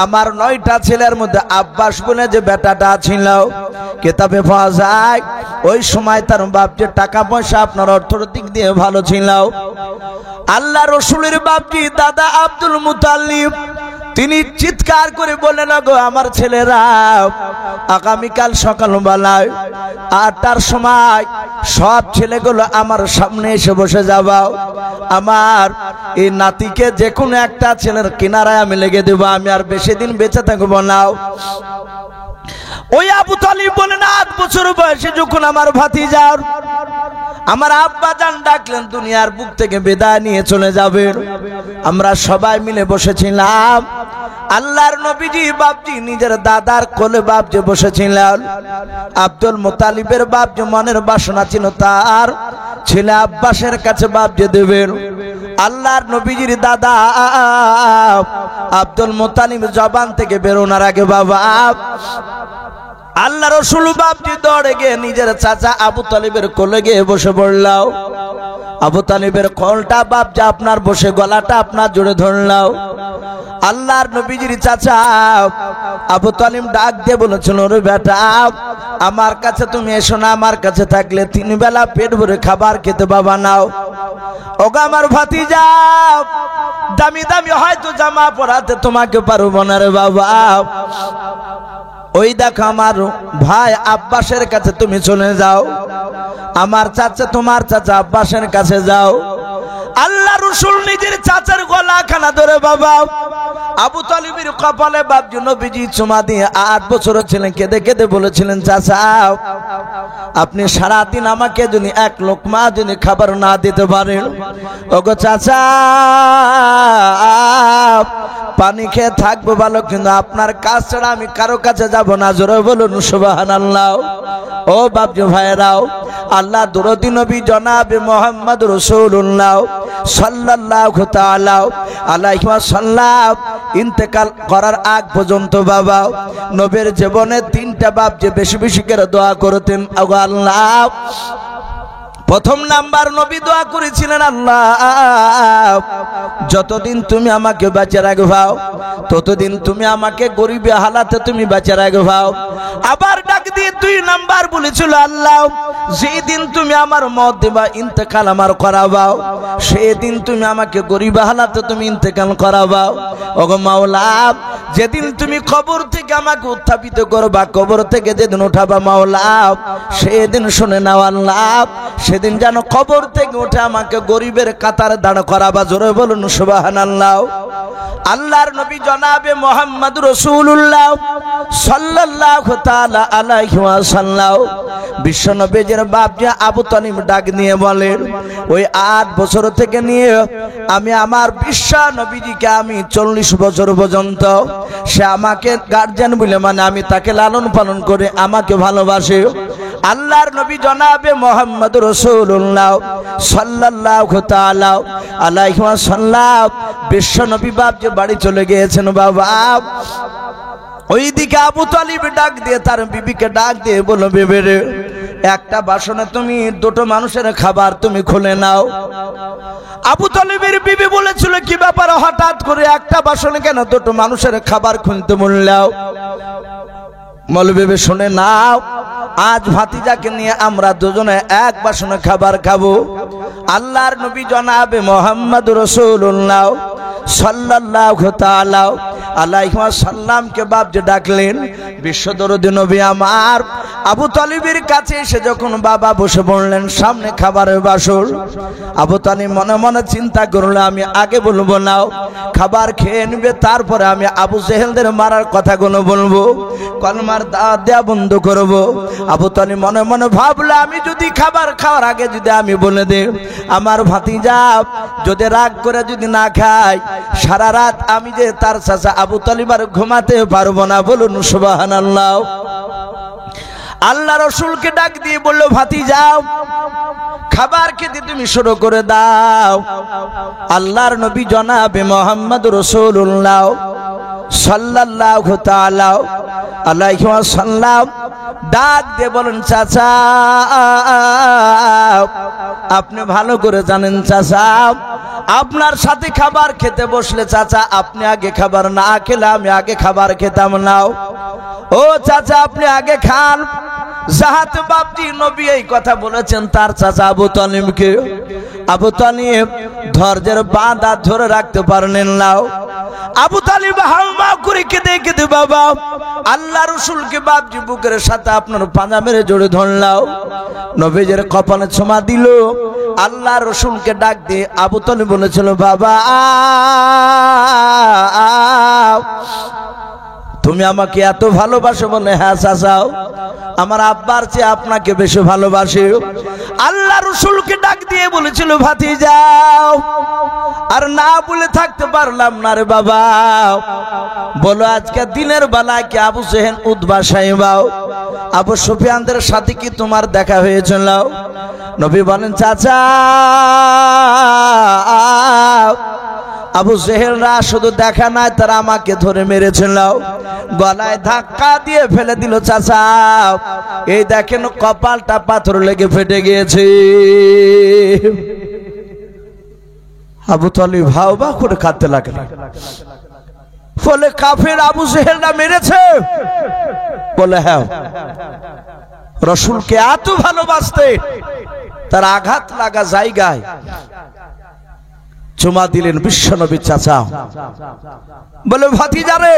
আমার 9টা ছেলের মধ্যে আব্বাস বলে যে বেটাটা ছিল কিতাবে পাওয়া যায় ওই সময় তার বাপ যে টাকা পয়সা আপনার অর্থনৈতিক দিয়ে ভালো ছিল। আল্লাহ রাসূলের বাপজি দাদা আব্দুল মুত্তালিব তিনি চিৎকার করে বললেন গো আমার ছেলেরা আগামীকাল সকালবেলায় 8টার সময় সব ছেলেগুলো আমার সামনে এসে বসে যাবা, আমার এই নাতিকে যে কোনো একটা ছেলের কিনারায় আমি লেগে দেব, আমি আর বেশি দিন বেঁচে থাকবো না। ওই আবু তালিব বলেন 8 বছর বয়সে যখন আমার ভাতিজার আমার আব্বা জান ডাকলেন দুনিয়ার বুক থেকে বিদায় নিয়ে চলে যাবেন, আমরা সবাই মিলে বসেছিলাম। আল্লাহর নবীজি বাপজি নিজের দাদার কোলে বাপজি বসেছিলেন। আব্দুল মুত্তালিবের বাপজি মনের বাসনা ছিল তার ছেলে আব্বাসের কাছে বাপজি দেবেন। আল্লাহর নবীজির দাদা আব্দুল মুত্তালিব জবান থেকে বেরোনোর আগে বাবা আল্লাহ রাসূল বাপজি দৌড়ে গিয়ে নিজের চাচা আবু তালিবের কোলে গিয়ে বসে পড়লাও। আবু তালিবের কোলটা বাপজি আপনার বসে গলাটা আপনার জুড়ে ধরলাও। আল্লাহর নবীজির চাচা আবু তালিব ডাক দিয়ে বলেছিল রে বেটা আমার কাছে তুমি এসো না, আমার কাছে থাকলে 3 বেলা পেট ভরে খাবার খেতে বাবা নাও। ওগো আমার ভাতিজা দামি দামি হয়তো জামা পরাতে তোমাকে পারবো না রে বাবা, ওই দেখো আমার ভাই আব্বাসের কাছে তুমি চলে যাও, আমার চাচা তোমার চাচা আব্বাসের কাছে যাও। আল্লাহ রাসূল নিজের চাচার গলাখানা ধরে বাবা আবু তালিবের কপালে বাপজি নবীজি চুমা দিয়ে 8 বছরের ছেলে কেঁদে কেঁদে বলেছিলেন চাচা আপনি সারাদিন আমাকে যদি 1 লোকমা যদি খাবার না দিতে পারেন, ওগো চাচা পানি খেয়ে থাকবো ভালো, কিন্তু আপনার কাছ ছাড়া আমি কারো কাছে যাব না। জোরে বলুন সুবহানাল্লাহ। ও বাপজি ভাইরাও আল্লাহ দরদি নবী জনাবে মুহাম্মদ রাসূলুল্লাহ সাল্লাল্লাহু তাআলা আলাইহি ওয়াসাল্লাম ইন্তেকাল করার আগ পর্যন্ত বাবা নবীর জীবনে 3টা বাপ যে বেশি বেশি করে দোয়া করতেন। আল্লাহ প্রথম নাম্বার নবী দোয়া করেছিলেন আল্লাহ যতদিন তুমি আমাকে বেঁচে রাখবাও ততদিন তুমি আমাকে গরিবে হালাতে তুমি বেঁচে রাখবাও। আবার ডাক দিয়ে 2 নাম্বার বলেছিল আল্লাহ যেই দিন তুমি আমার মওত দিবা ইন্তেকাল আমার করাবাও সেই দিন তুমি আমাকে গরিবে হালাতে তুমি ইন্তেকাল করাবাও। ওগো মাওলা যেদিন তুমি কবর থেকে আমাকে উত্থাপিত করবা, কবর থেকে যেদিন উঠাবা মাওলা সেদিন শুনে নাও আল্লাহ সেদিন যেন কবর থেকে উঠে আমাকে গরিবের কাতারে দাঁড় করাবা। জোরে বলুন সুবহানাল্লাহ। আল্লাহর নবী জনাবে মুহাম্মদ রাসূলুল্লাহ সাল্লাল্লাহু তাআলা আলাইহি ওয়াসাল্লাম বিশ্ব নবীর বাপ যে আবু তালিব ডাক নিয়ে বলেন ওই 8 বছর থেকে নিয়ে আমি আমার বিশ্ব নবীজিকে আমি 40 বছর পর্যন্ত সে আমাকে গার্জিয়ান বলে মানে আমি তাকে লালন পালন করে আমাকে ভালোবাসে। আল্লাহর নবী জনাবে মুহাম্মদ রাসূলুল্লাহ সাল্লাল্লাহু তাআলা আলাইহি ওয়াসাল্লাম বিশ্ব নবী বাপ যে বাড়ি চলে গিয়েছেন বাবা ওইদিকে আবু তালিব ডাক দিয়ে তার বিবিকে ডাক দিয়ে বলল বিবি রে একটা বাসনে তুমি 2টো মানুষের খাবার তুমি খুলে নাও। আবু তালিবের বিবি বলেছিল কি ব্যাপার হঠাৎ করে একটা বাসনে কেন 2টো মানুষের খাবার খুলতে বললাও? মৌলবী শুনে নাও আজ ভাতিজাকে নিয়ে আমরা দুজনে 1 বাসনে খাবার খাবো। আল্লাহর নবী জনাবে মুহাম্মদ রাসূলুল্লাহ সাল্লাল্লাহু তাআলা আলাইহি ওয়াসাল্লামকে বাপজি ডাকলেন। বিশ্বদরদী নবী আমার আবু তালিবের কাছে এসে যখন বাবা বসে পড়লেন সামনে খাবারের বাসর, আবু তালিব মনে মনে চিন্তা করলো আমি আগে বলবো না, খাবার খেয়ে নেবে, তারপরে আমি আবু জেহেলদের মারার কথাগুলো বলবো, কলমার দাওয়াত দেয়া বন্ধ করব। আবু তালিব মনে মনে ভাবলো আমি যদি খাবার খাওয়ার আগে যদি আমি বলে দেই আমার ভাতিজা যদি রাগ করে যদি না খায় সারা রাত আমি যে তার চাচা আবু তালিব আর ঘুমাতে পারবো না। বলুন সুবহানাল্লাহ। আল্লাহ রসুলকে ডাক দিয়ে বলল ভাতিজা খাবার খেতে তুমি শুরু করে দাও। আল্লাহর নবী জনাবে মুহাম্মদ রাসূলুল্লাহ সাল্লাল্লাহু তাআলা আলাইহি ওয়াসাল্লাম ডাক দিয়ে বলেন চাচা আপনি ভালো করে জানেন চাচা আপনার সাথে খাবার খেতে বসলে চাচা আপনি আগে খাবার না খেলে আমি আগে খাবার খেতাম না। ও চাচা আপনি আগে খান। জাহাতে বাপজি নবী এই কথা বলেছেন তার চাচা আবু তালিবকে। আবু তালিব ধৈর্যের বাঁধা ধরে রাখতে পারলেন না। আবু তালিব হাউমা করে কেঁদে কেঁদে বাবা আল্লাহ রসুলকে বাপজি বুকের সাথে আপনার পাঁজা মেরে জড়ে ধরলাও, নবীজের কপালে ছোঁয়া দিল। আল্লাহ রসুলকে ডাক দিয়ে আবু তালিব বলেছিল বাবা তুমি আমাকে এত ভালোবাসো? বলে হ্যাঁ চাচাও, আমার আব্বার চেয়ে আপনাকে বেশি ভালোবাসে। আল্লাহ রসুলকে ডাক দিয়ে বলেছিল ভাতিজা আর না বলে থাকতে পারলাম না রে বাবা, বলো আজকে দিনের বেলায় কি আবু জেহেল উতবা সাইবা আবু সুফিয়ানদের সাথে কি তোমার দেখা হয়েছিল? নবী বলেন চাচা আবু জেহেলরা শুধু দেখা নাই তারা আমাকে ধরে মেরেছিল, গলায় ধাক্কা দিয়ে ফেলে দিল চাচা, এই দেখেন কপালটা পাথর লেগে ফেটে গিয়েছে। আবু তালিব ভাওবা করে কাঁদতে লাগলেন। বলে কাফের আবু জেহেলরা মেরেছে? বলে হ্যাঁ। রসুলকে এত ভালোবাসতে তার আঘাত লাগা জায়গায় চুমা দিলেন বিশ্বনবী চাচা। বলে ভাতিজারে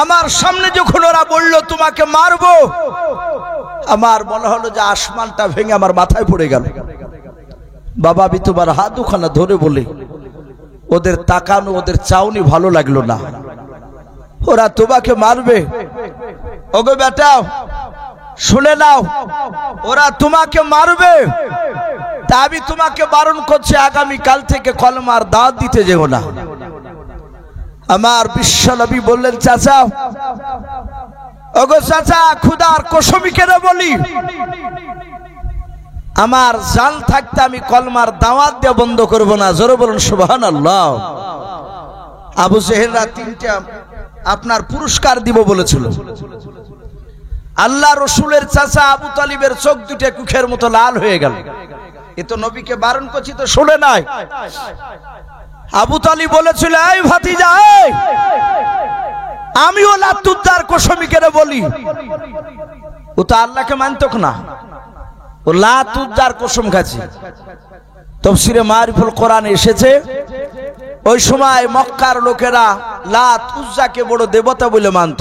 আমার সামনে যখন ওরা বলল তোমাকে মারবো, আমার মনে হলো যে আসমানটা ভেঙে আমার মাথায় পড়ে গেল। বাবা আমি তোমার হাত দুখানা ধরে বলি ওদের তাকানো ওদের চাউনি ভালো লাগলো না, ওরা তোমাকে মারবে। ওগো বেটা শুনে নাও, ওরা তোমাকে মারবে, তা আমি তোমাকে বারণ করছি আগামী কাল থেকে কলমার দাওয়াত দিতে যেও না। আমার বিশ্বনবী বললেন চাচা ওগো চাচা খুদার কসমি কেন বলি আমার জান থাকতে আমি কলমার দাওয়াত দিয়ে বন্ধ করব না। জোরে বলুন সুবহানাল্লাহ। আবু জেহেলরা তিনটা আপনার পুরস্কার দিব বলেছিল। আল্লাহ রসুলের চাচা আবু তালিবের চোখ দুটো কুখের মতো লাল হয়ে গেল। এ তো নবীকে বারণ করছি তো শুনে নাই। আবু তালিব বলেছিল এই ভাতিজা আমিও লাতুদ্দার কসমি কেন বলি, ও তো আল্লাহকে মানত না, ও লাতুদ্দার কসম খাচ্ছে। তাফসীরে মারিফুল কোরআন এসেছে ওই সময় মক্কার লোকেরা লাত উজ্জাকে বড় দেবতা বলে মানত,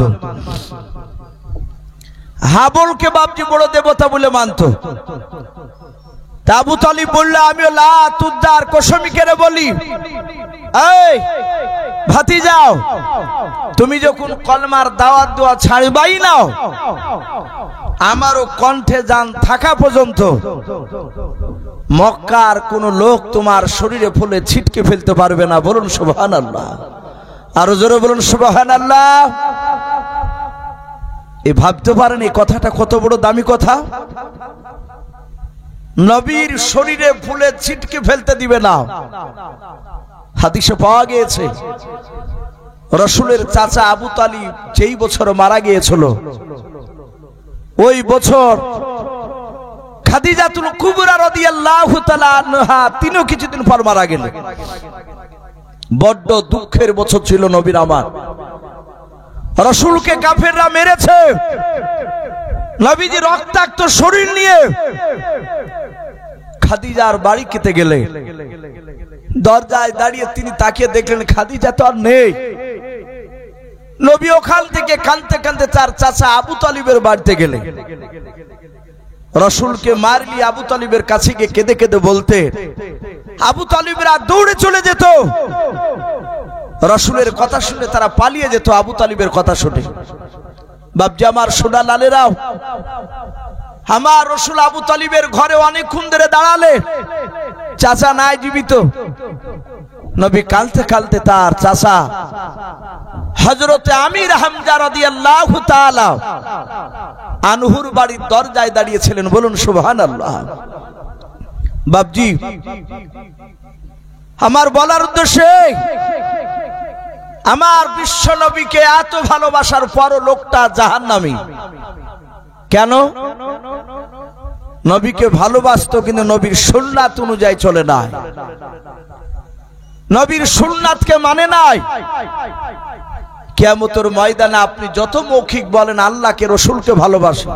হাবলকে বাপজি বড় দেবতা বলে মানত। আবু তালিব বলল আমিও লাত উজ্জার কসমি কেন বলি, এই ভাতিজাও তুমি যখন কলমার দাওয়াত দেওয়া ছাড়বাই নাও আমারও কণ্ঠে জান থাকা পর্যন্ত মক্কার কোন লোক তোমার শরীরে ফুলে ছিটকে ফেলতে পারবে না। বলুন সুবহানাল্লাহ। আরো জোরে বলুন সুবহানাল্লাহ। এই ভাবতে পারেন এই কথাটা কত বড় দামি কথা। নবীর শরীরে ফুলে ছিটকে ফেলতে দিবে না। হাদিসে পাওয়া গিয়েছে রসুলের চাচা আবু তালিব যেই বছর মারা গিয়েছিল ওই বছর খাদিজাতুল কুবরা রাদিয়াল্লাহু তাআলা আনহা তিনিও কিছুদিন পর মারা গেলেন। বড্ড দুঃখের বছর ছিল নবীর আমার। রসুলকে কাফেররা মেরেছে, নবীজি রক্তাক্ত শরীর নিয়ে খাদিজার বাড়ি খেতে গেলে দরজায় দাঁড়িয়ে তিনি তাকিয়ে দেখলেন খাদিজা তো আর নেই। নবী ওখান থেকে কাঁদতে কাঁদতে তার চাচা আবু তালিবের বাড়িতে গেলেন। রসুলকে মারলি আবু তালিবের কাছে গিয়ে কেঁদে কেঁদে বলতে, আবু তালিবরা দৌড়ে চলে যেত। রসুলের কথা শুনে তারা পালিয়ে যেত আবু তালিবের কথা শুনে। বাপজি আমার সোনা লালেরাও, আমার রসুল আবু তালিবের ঘরে অনেকক্ষণ ধরে দাঁড়ালে, চাচা নাই জীবিত। নবী কালতে কালতে তার চাচা হযরতে আমির হামজা রাদিয়াল্লাহু তাআলা আনহুর বাড়ির দরজায় দাঁড়িয়েছিলেন। বলুন সুবহানাল্লাহ। বাপজি আমার বলার উদ্দেশ্যে, আমার বিশ্ব নবীকে এত ভালোবাসার পরও লোকটা জাহান্নামী কেন? নবীকে ভালোবাসতো কিন্তু নবীর সুন্নাত অনুযায়ী চলে না, নবীর সুন্নাতকে মানে নাই। কিয়ামতের ময়দানে আপনি যত মৌখিক বলেন আল্লাহকে রসুলকে ভালোবাসেন,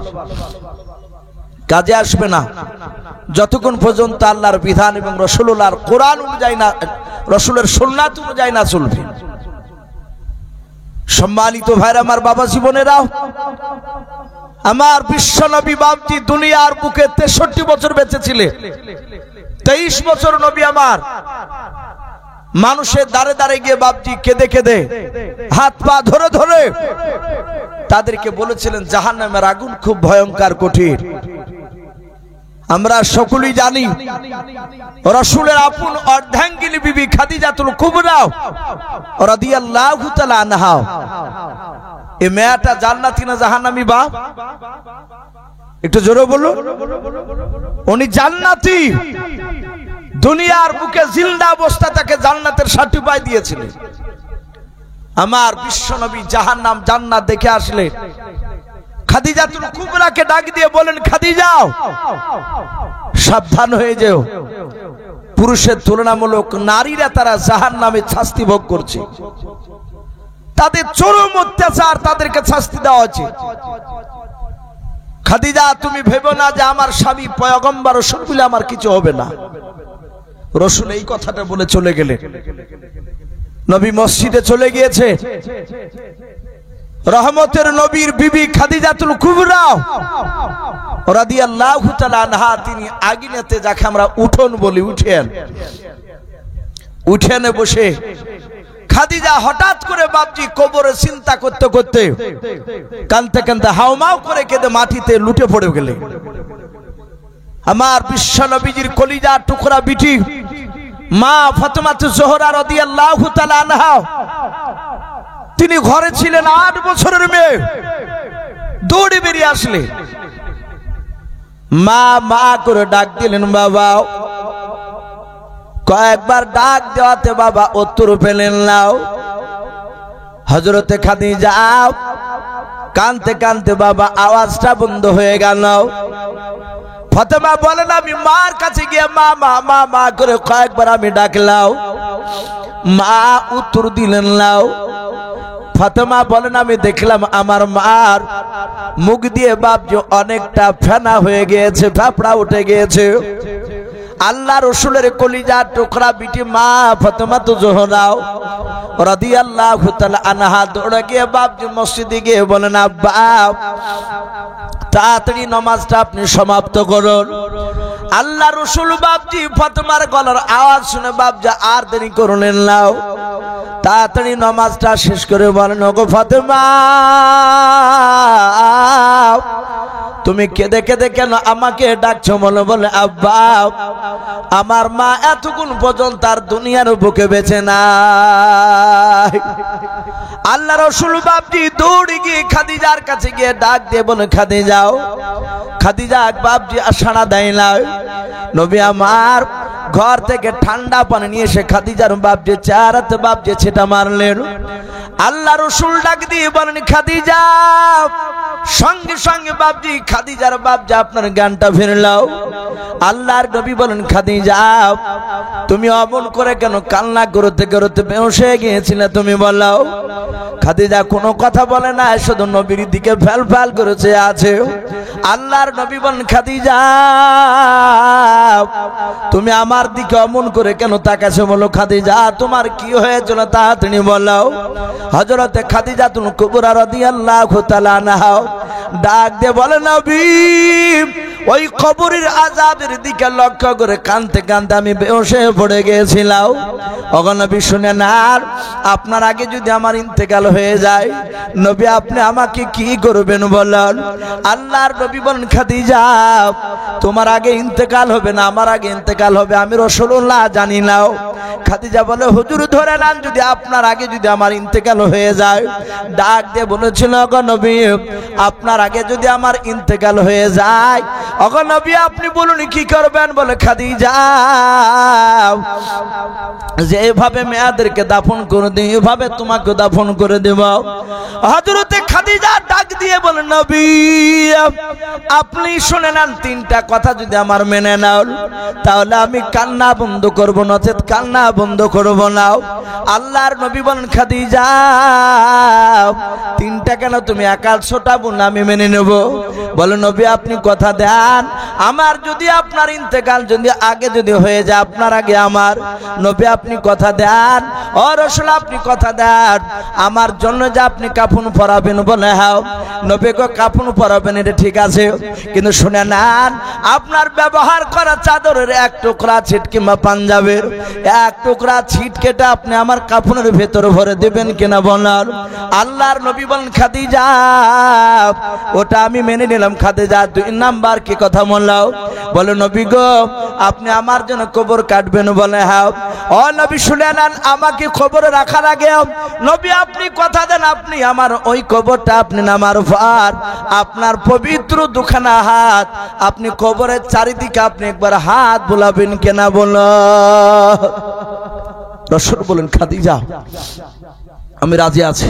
কাজে আসবে না যতক্ষণ পর্যন্ত আল্লাহর বিধান এবং রসুলুল্লাহর কোরআন অনুযায়ী না, রসুলের সুন্নাত অনুযায়ী না চলবে। সম্মানিত ভাইরা আমার, বাবা জীবনেরাও, আমার বিশ্ব নবী বাপজি দুনিয়ার বুকে 63 বছর বেঁচে ছিলেন। 23 বছর নবী আমার মানুষের দাঁড়ে দাঁড়ে গিয়ে বাপজি কেঁদে কেঁদে হাত পা ধরে ধরে তাদেরকে বলেছিলেন জাহান্নামের আগুন খুব ভয়ঙ্কর কঠিন। আমরা সকলেই জানি রাসূলের আপন অর্ধাঙ্গিনী বিবি খাদিজাতুল কুবরা রাদিয়াল্লাহু তাআলা আনহা, এই মেয়েটা জান্নাতি না জাহান্নামী? বাপ একটু জোরে বলুন। উনি জান্নাতি, দুনিয়ার বুকে জিন্দা অবস্থা তাকে জান্নাতের সার্টিফিকেট দিয়েছিলেন। আমার বিশ্ব নবী জাহান্নাম জান্নাত দেখে আসলে খাদিজাতুল কুবরাকে ডাক দিয়ে বলেন, খাদিজা সাবধান হয়ে যেও, পুরুষের তুলনামূলক নারীরা তারা জাহান্নামে শাস্তি ভোগ করছে, তাদের চরম অত্যাচার, তাদেরকে শাস্তি দেওয়া হচ্ছে। খাদিজা তুমি ভেবো না যে আমার স্বামী পয়গম্বর রসুল বলে আমার কিছু হবে না। রসুল এই কথাটা বলে চলে গেলেন। নবী মসজিদে চলে গিয়েছে। রহমতের নবীর বিবি খাদিজাতুল কুবরা রাদিয়াল্লাহু তাআলা আনহা তিনি আগিনাতে, যাকে আমরা উঠোন বলি, উঠোনে বসে খাদিজা হঠাৎ করে বাপজি কবরে চিন্তা করতে করতে কাঁদতে কাঁদতে হাউমাউ করে কেঁদে মাটিতে লুটে পড়ে গেলেন। আমার বিশ্ব নবীজির কলিজা টুকরা বিটি মা ফাতেমাতুজ জোহরা রাদিয়াল্লাহু তাআলা আনহা, তিনি ঘরে ছিলেন, 8 বছরের মেয়ে, দৌড়ে বেরিয়ে আসলে মা মা করে ডাক দিলেন বাবা। কয়েকবার ডাক দেওয়াতে বাবা উত্তর পেলেন না। হযরতে খাদিজা কাঁদতে কাঁদতে বাবা আওয়াজটা বন্ধ হয়ে গেল। ফাতেমা বলেন আমি মার কাছে গিয়ে মা মা মা মা করে কয়েকবার আমি ডাকলাম, মা উত্তর দিলেন না। ফাতেমা বলেন আমি দেখলাম আমার মার মুখ দিয়ে বাপজি অনেকটা ফেনা হয়ে গিয়েছে, ফাপড়া উঠে গিয়েছে। আল্লাহ রসুলের কলিজা টুকরা বিটি মা ফাতেমাতুজ জোহরা রাদিয়াল্লাহু তাআলা আনহা দৌড়ে গিয়ে বাপজি মসজিদে গিয়ে বলেন আব্বা তাড়াতাড়ি নামাজটা আপনি সমাপ্ত করুন। আল্লাহ রসুল বাপজি ফাতেমার গলার আওয়াজ শুনে বাপজি আর দেরি করলেন না, তাড়াতাড়ি নামাজটা শেষ করে বলেন ওগো ফাতেমা তুমি কেঁদে কেঁদে কেন আমাকে ডাকছো? বলে বলে আব্বা আমার মা এতক্ষণ পর্যন্ত তার দুনিয়ার বুকে বেঁচে নাই। আল্লাহ রসুল বাপজি দৌড়ে গিয়ে খাদিজার কাছে গিয়ে ডাক দিয়ে বলে খাদিজাও। খাদিজা বাপজি সাড়া দেয় না। নবী আমার ঘর থেকে ঠান্ডা পানি নিয়ে এসে খাদিজার বাপজি চেহারাতে বাপজি ছেটা মারলেন। আল্লাহ রসুল ডাক দিয়ে বলেন খাদিজা। সঙ্গে সঙ্গে বাপজি খাদিজার বাপজি আপনার জ্ঞানটা ফিরলাও। আল্লাহর নবী বলেন, খাদিজা তুমি অমন করে কেন কান্না করতে করতে বেহুশ হয়ে গিয়েছিলে, তুমি বলো। খাদিজা কোনো কথা বলে না, শুধু নবীর দিকে ফ্যাল ফ্যাল করেছে আছে। আল্লাহর নবী বলেন, খাদিজা তুমি আমার দিকে অমন করে কেন তাকাছো, বলো খাদিজা তোমার কি হয়েছিল তাড়াতাড়ি বলো। হযরতে খাদিজাতুল কুবরা রাদিয়াল্লাহু তাআলা আনহা ডাক দিয়ে বলে, নবী ওই কবরের আযাবের দিকে লক্ষ্য করে কাঁদতে কাঁদতে আমি বেহুশ হয়ে পড়ে গিয়েছিলাম। ওগো নবী শুনেন, আর আপনার আগে যদি আমার ইন্তেকাল হয়ে যায়, নবী আপনি আমাকে কি করবেন বলেন। আল্লাহর নবী বলেন, খাদিজা তোমার আগে ইন্তেকাল হবে না, আমার আগে ইন্তেকাল হবে, আমি রাসূলুল্লাহ জানি না। খাদিজা বলে, হুজুর ধরে নেন যদি আপনার আগে যদি আমার ইন্তেকাল হয়ে যায়। ডাক দিয়ে বলেছিল, ওগো নবী আপনার আগে যদি আমার ইন্তেকাল হয়ে যায়, ওগো নবী আপনি বলুন কি করবেন। বলে, খাদিজা যেভাবে মেয়েদেরকে দাফন করে দিই এভাবে তোমাকে দাফন করে দেব। হযরতে খাদিজা ডাক দিয়ে বলে, নবী আপনি শুনে নেন, তিনটা কথা যদি আমার মেনে নাও তাহলে আমি কান্না বন্ধ করব, নচেত কান্না বন্ধ করব না। আল্লাহর নবী বলেন, খাদিজা তিনটা কেন, তুমি একা ছোটাবো না, আমি মেনে নেব। বলে, নবী আপনি কথা দেন, আমার যদি আপনার ইন্তেকাল যদি আগে যদি হয়ে যায়, আপনার আগে আমার, নবী আপনি কথা দেন, ও রাসূল আপনি কথা দেন আমার জন্য যে আপনি কাফন পরাবেন। বলে, হ্যাঁ নবী গো কাফন পরাবেন, এটা ঠিক আছে, কিন্তু শুনে নেন আপনার ব্যবহার করা চাদরের এক টুকরা ছিট কিংবা পাঞ্জাবের এক টুকরা ছিট কেটে আপনি আমার কাফনের ভেতর ভরে দেবেন কিনা বলার। আল্লাহর নবী বলেন, খাদিজা ওটা আমি মেনে নিলাম। খাদিজা দুই নাম্বার কি কথা বললাম। বলে, নবী গো আপনি আমার জন্য কবর কাটবেন। বলে, হ্যাঁ। ও নবী শুনে নেন, আমাকে কবরে রাখার আগে নবী আপনি কথা দেন, আপনি আমার ওই কবরটা আপনি নামার পর আপনার পবিত্র দুখানা হাত আপনি কবরের চারিদিকে আপনি একবার হাত বুলাবেন কেনা বল। রাসূল বলেন, খাদিজা আমি রাজি আছি।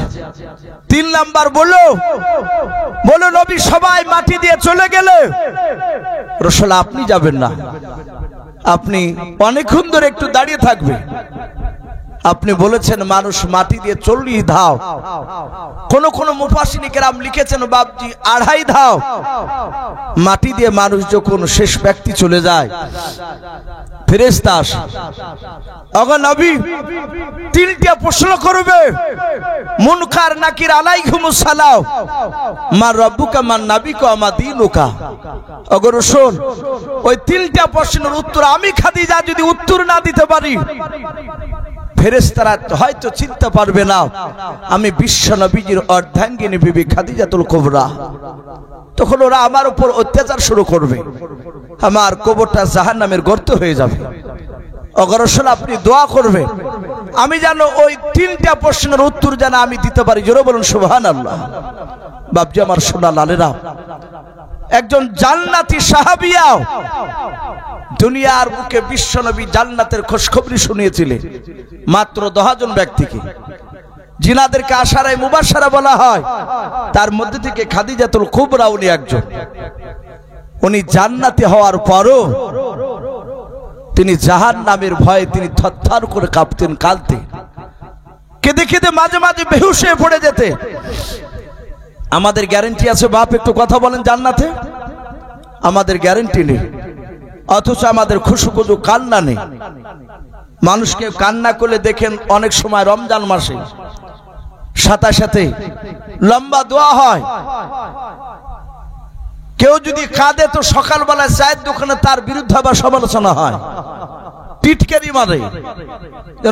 তিন নাম্বার বলো নবী সবাই মাটি দিয়ে চলে গেলে রাসূল আপনি যাবেন না, আপনি অনেকক্ষণ ধরে একটু দাঁড়িয়ে থাকবে। আপনি বলেছেন মানুষ মাটি দিয়ে 40 ধাও, কোন কোন মুফাসসিরিন কেরাম লিখেছেন বাপজি 2.5 ধাও মাটি দিয়ে মানুষ যখন শেষ ব্যক্তি চলে যায় ফেরেশতা আসে। ওগো নবী তিনটা প্রশ্ন করবে, মুনকার নাকির আলাইকুমুস সালাম, মা রব্বুকা মান নাবিকা মা দীনুকা। ওগো রাসূল ওই তিনটা প্রশ্নের উত্তর আমি খাদিজা যদি উত্তর না দিতে পারি, ফেরেশতারা হয়তো চিনতে পারবে না আমি বিশ্ব নবীজির অর্ধাঙ্গিনী বিবি খাদিজাতুল কুবরা। তখন ওরা আমার উপর অত্যাচার শুরু করবে, আমার কবরটা জাহান্নামের গর্ত হয়ে যাবে। ওগো রাসূল আপনি দোয়া করবেন আমি যেন ওই তিনটা প্রশ্নের উত্তর যেন আমি দিতে পারি। জোরে বলুন সুবহানাল্লাহ। বাপজি আমার সোনা লালেরা, একজন জান্নাতি সাহাবিয়া দুনিয়ার বুকে বিশ্ব নবী জান্নাতের খোঁজখবরি শুনিয়েছিলেন মাত্র 10 জন ব্যক্তিকে, জিনাদেরকে আশারায়ে মুবাশশারা বলা হয়। তার মধ্যে থেকে খাদিজাতুল কুবরা উনি একজন। উনি জান্নাতি হওয়ার পরও তিনি জাহান্নামের ভয়ে তিনি থরথর করে কাঁপতেন, কাঁদতেন, কেঁদে কেঁদে মাঝে মাঝে বেহুশ হয়ে পড়ে যেতে। আমাদের গ্যারান্টি আছে বাপ, একটু কথা বলেন জান্নাতে? আমাদের গ্যারান্টি নেই, অথচ আমাদের খুশুখুজু কান্না নেই। মানুষকে কান্না করলে দেখেন অনেক সময় রমজান মাসে সাথে সাথে লম্বা দোয়া হয়। কেউ যদি কাঁদে তো সকালবেলায় চায়ের দোকানে তার বিরুদ্ধে আবার সমালোচনা হয়, টিটকারি মারে,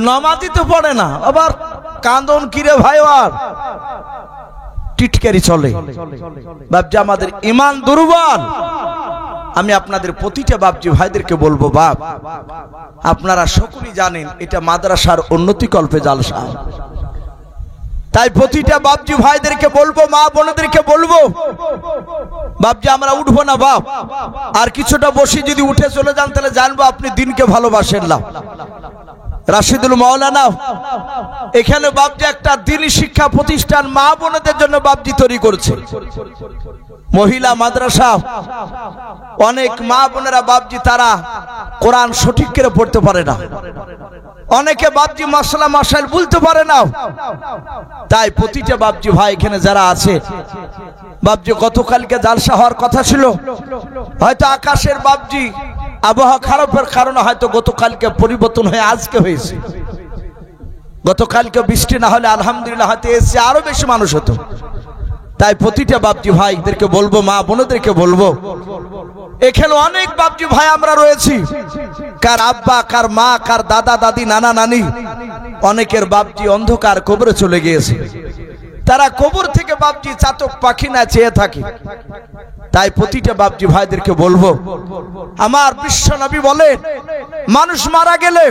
নামাজই তো পড়ে না, আবার কান্দন কিরে ভাই, আর টিটকারি চলে। বাপজি আমাদের ঈমান দুর্বল। আমি আপনাদের প্রতিটা বাপজি ভাইদেরকে বলবো, বাপ আপনারা সকলেই জানেন এটা মাদ্রাসার উন্নতিকল্পে জালসা, তাই প্রতিটা বাপজি ভাইদেরকে বলবো, মা বোনদেরকে বলবো, বাপজি আমরা উঠবো না বাপ, আর কিছুটা বসে যদি উঠে চলে যান তাহলে জানবো আপনি দিনকে ভালোবাসেন না। রাশিদুল মাওলানা এখানে বাপজি একটা দ্বীনি শিক্ষা প্রতিষ্ঠান মা বোনদের জন্য বাপজি তৈরি করছে, মহিলা মাদ্রাসা। অনেক মা বোনেরা বাপজি তারা কোরআন সঠিক করে পড়তে পারে না, অনেকে বাপজি মাসলা মাসাইল বলতে পারে না। তাই প্রতিটা বাপজি ভাই এখানে যারা আছে বাপজি, গতকালকে জালসা হওয়ার কথা ছিল, হয়তো আকাশের বাপজি আবহাওয়া খারাপের কারণে হয়তো গতকালকে পরিবর্তন হয়ে আজকে হয়েছে। গতকালকে বৃষ্টি না হলে আলহামদুলিল্লাহ হয়তো এসে আরো বেশি মানুষ হতো। তাই প্রতিটা বাপজি ভাইদেরকে বলবো, মা বোনদেরকে বলবো, এখানে অনেক বাপজি ভাই আমরা রয়েছি, কার আব্বা, কার মা, কার দাদা দাদি, নানা নানি, অনেকের বাপজি অন্ধকার কবরে চলে গিয়েছে। তারা কবর থেকে বাপজি চাতক পাখি না চেয়ে থাকে। তাই প্রতিটা বাপজি ভাইদেরকে বলবো, আমার বিশ্ব নবী বলেন মানুষ মারা গেলে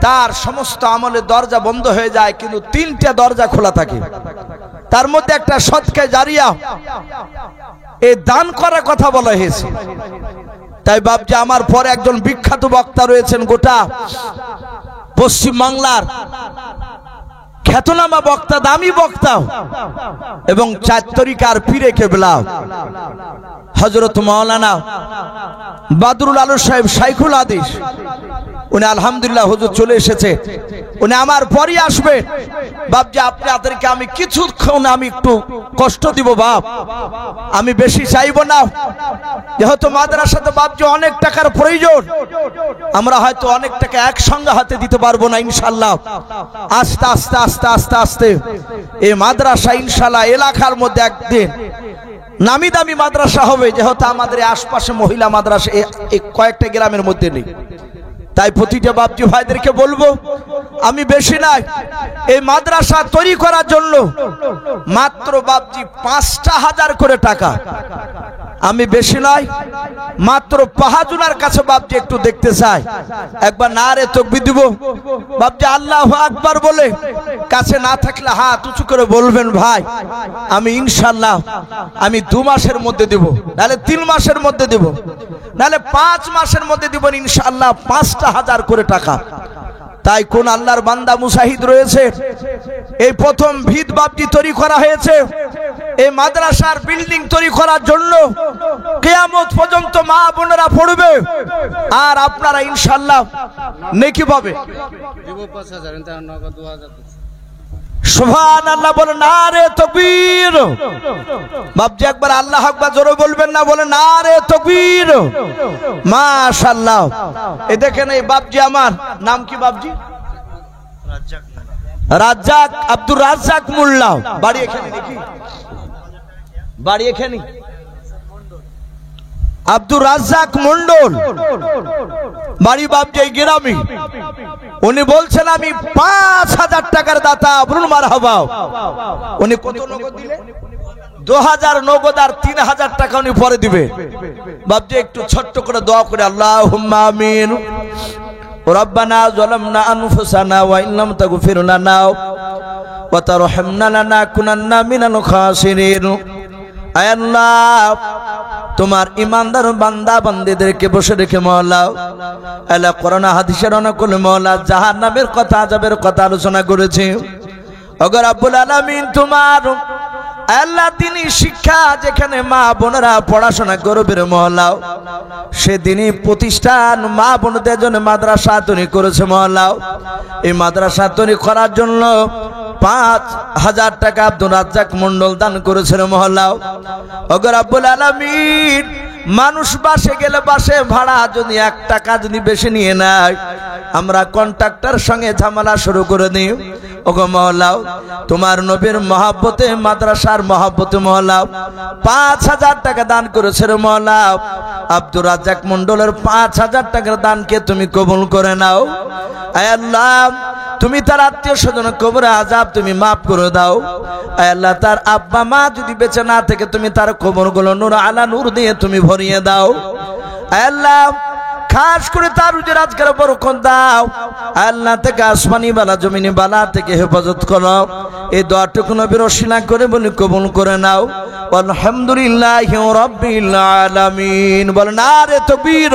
তার সমস্ত আমলের দরজা বন্ধ হয়ে যায়, কিন্তু তিনটা দরজা খোলা থাকে। তার মধ্যে একটা সদকা জারিয়া, এই দান করার কথা বলা হয়েছে। তাই বাপজি আমার পরে একজন বিখ্যাত বক্তা রয়েছেন, গোটা পশ্চিম বাংলার খ্যাতনামা বক্তা, দামি বক্তা এবং চার তরিকার পীরে কেবলা হযরত মাওলানা বাদরুল আলম সাহেব শাইখুল হাদিস, উনি আলহামদুলিল্লাহ হুজুর চলে এসেছে, উনি আমার পরই আসবেন। বাপজি আপনাদেরকে আমি কিছুক্ষণ আমি একটু কষ্ট দিব বাপ, আমি বেশি চাইবো না, যেহেতু মাদ্রাসাতে বাপজি অনেক টাকার প্রয়োজন, আমরা হয়তো অনেক টাকা একসঙ্গে হাতে দিতে পারবো না। ইনশাল্লাহ আস্তে আস্তে আস্তে আস্তে আস্তে এই মাদ্রাসা ইনশাল্লাহ এলাকার মধ্যে একদিন নামি দামি মাদ্রাসা হবে, যেহেতু আমাদের আশপাশে মহিলা মাদ্রাসা কয়েকটা গ্রামের মধ্যে নেই। তাই প্রতিটা বাপজি ভাইদেরকে বলবো, আমি বেশি নাই, এই মাদ্রাসা তৈরি করার জন্য মাত্র বাপজি ৫,০০০ করে টাকা, আমি বেশি নাই, মাত্র পাহাজুনার কাছে বাপজি একটু দেখতে চাই, একবার নারে তাকবীর দিব বাপজি, আল্লাহু আকবার বলে, কাছে না থাকলে হাত উঁচু করে বলবেন ভাই, আমি ইনশাআল্লাহ আমি ২ মাসের মধ্যে দেব, নাহলে ৩ মাসের মধ্যে দেব, নাহলে ৫ মাসের মধ্যে দিব ইনশাআল্লাহ ৫,০০০ করে টাকা। তাই কোন আল্লাহর বান্দা মুজাহিদ রয়েছে, এই প্রথম ভিত বাপজি তৈরি করা হয়েছে, এই মাদ্রাসার বিল্ডিং তৈরি করার জন্য কিয়ামত পর্যন্ত মা বোনেরা পড়বে, আর আপনারা ইনশাআল্লাহ নেকি পাবে। সুবহানাল্লাহ বলে নারে তাকবীর, বাপজি একবার আল্লাহু আকবার জোরে বলবেন না, বলে নারে তাকবীর, মাশাআল্লাহ। এই দেখেন এই বাপজি, আমার নাম কি বাপজি? রাজ্জাক, আব্দুর রাজ্জাক মোল্লা, বাড়ি এখানে নাকি? বাড়ি এখানে আব্দুর রাজ্জাক মন্ডল বাড়ি বাপজি এই গ্রামে। উনি বলছেন আমি ৫,০০০ টাকার দাতা, বলুন মারহাবা। উনি কত নগদ দিলেন? ২০০০ নগদ, আর ৩,০০০ টাকা উনি পরে দিবে। বাপজি একটু ছোট্ট করে দোয়া করে, আল্লাহুম্মা আমিন। রব্বানা যালামনা আনফুসানা ওয়া ইন লাম তাগফির লানা ওয়া তারহামনা লানাকুনান্না মিনাল খাসিরিন। আয় আল্লাহ, তোমার ইমানদার বান্দা বান্দীদেরকে বসে রেখে মওলা, আল্লাহ কোরআন হাদিসের অনুকূল মওলা জাহান্নামের কথা, আযাবের কথা আলোচনা করেছে। ওগো রব্বুল আলামিন, তোমার আল্লাহ দ্বীনি শিক্ষা যেখানে মা বোনেরা পড়াশোনা করবে মওলা, সেদিনই প্রতিষ্ঠান মা বোনদের জন্য মাদ্রাসা তৈরি করেছে মওলা। এই মাদ্রাসা তৈরি করার জন্য ৫,০০০ টাকা আব্দুর রাজ্জাক মন্ডল দান করেছেন মওলা। ওগো রব্বুল আলামিন, মানুষ বাসে গেলে বাসে ভাড়া যদি ১ টাকা যদি বেশি নিয়ে নেয়, আমরা কন্ট্রাক্টর সঙ্গে ঝামেলা শুরু করে দিই। ওগো মওলা, তোমার নবীর মহব্বতে, মাদ্রাসার মহব্বতে মওলা ৫,০০০ টাকা দান করেছেন মওলা। আব্দুর রাজ্জাক মন্ডলের ৫,০০০ টাকার দানকে তুমি কবুল করে নাও। আয় আল্লাহ, তুমি তার আত্মীয় স্বজন কবরে আযাব তুমি মাফ করে দাও। আয় আল্লাহ, তার আব্বা মা যদি বেঁচে না থেকে তুমি তার কবরগুলো নূর আলা নূর দিয়ে তুমি ভরিয়ে দাও। আয় আল্লাহ, খাস করে তার রুজির আজকের বরকত দাও। আল্লাহ থেকে আসমানি বালা জমিনি বালা থেকে হেফাজত করো। এই দোয়াটুকু নবীর ওসিলা করে বলি কবুল করে নাও। আলহামদুলিল্লাহি রাব্বিল আলামিন। বল নারে তাকবীর।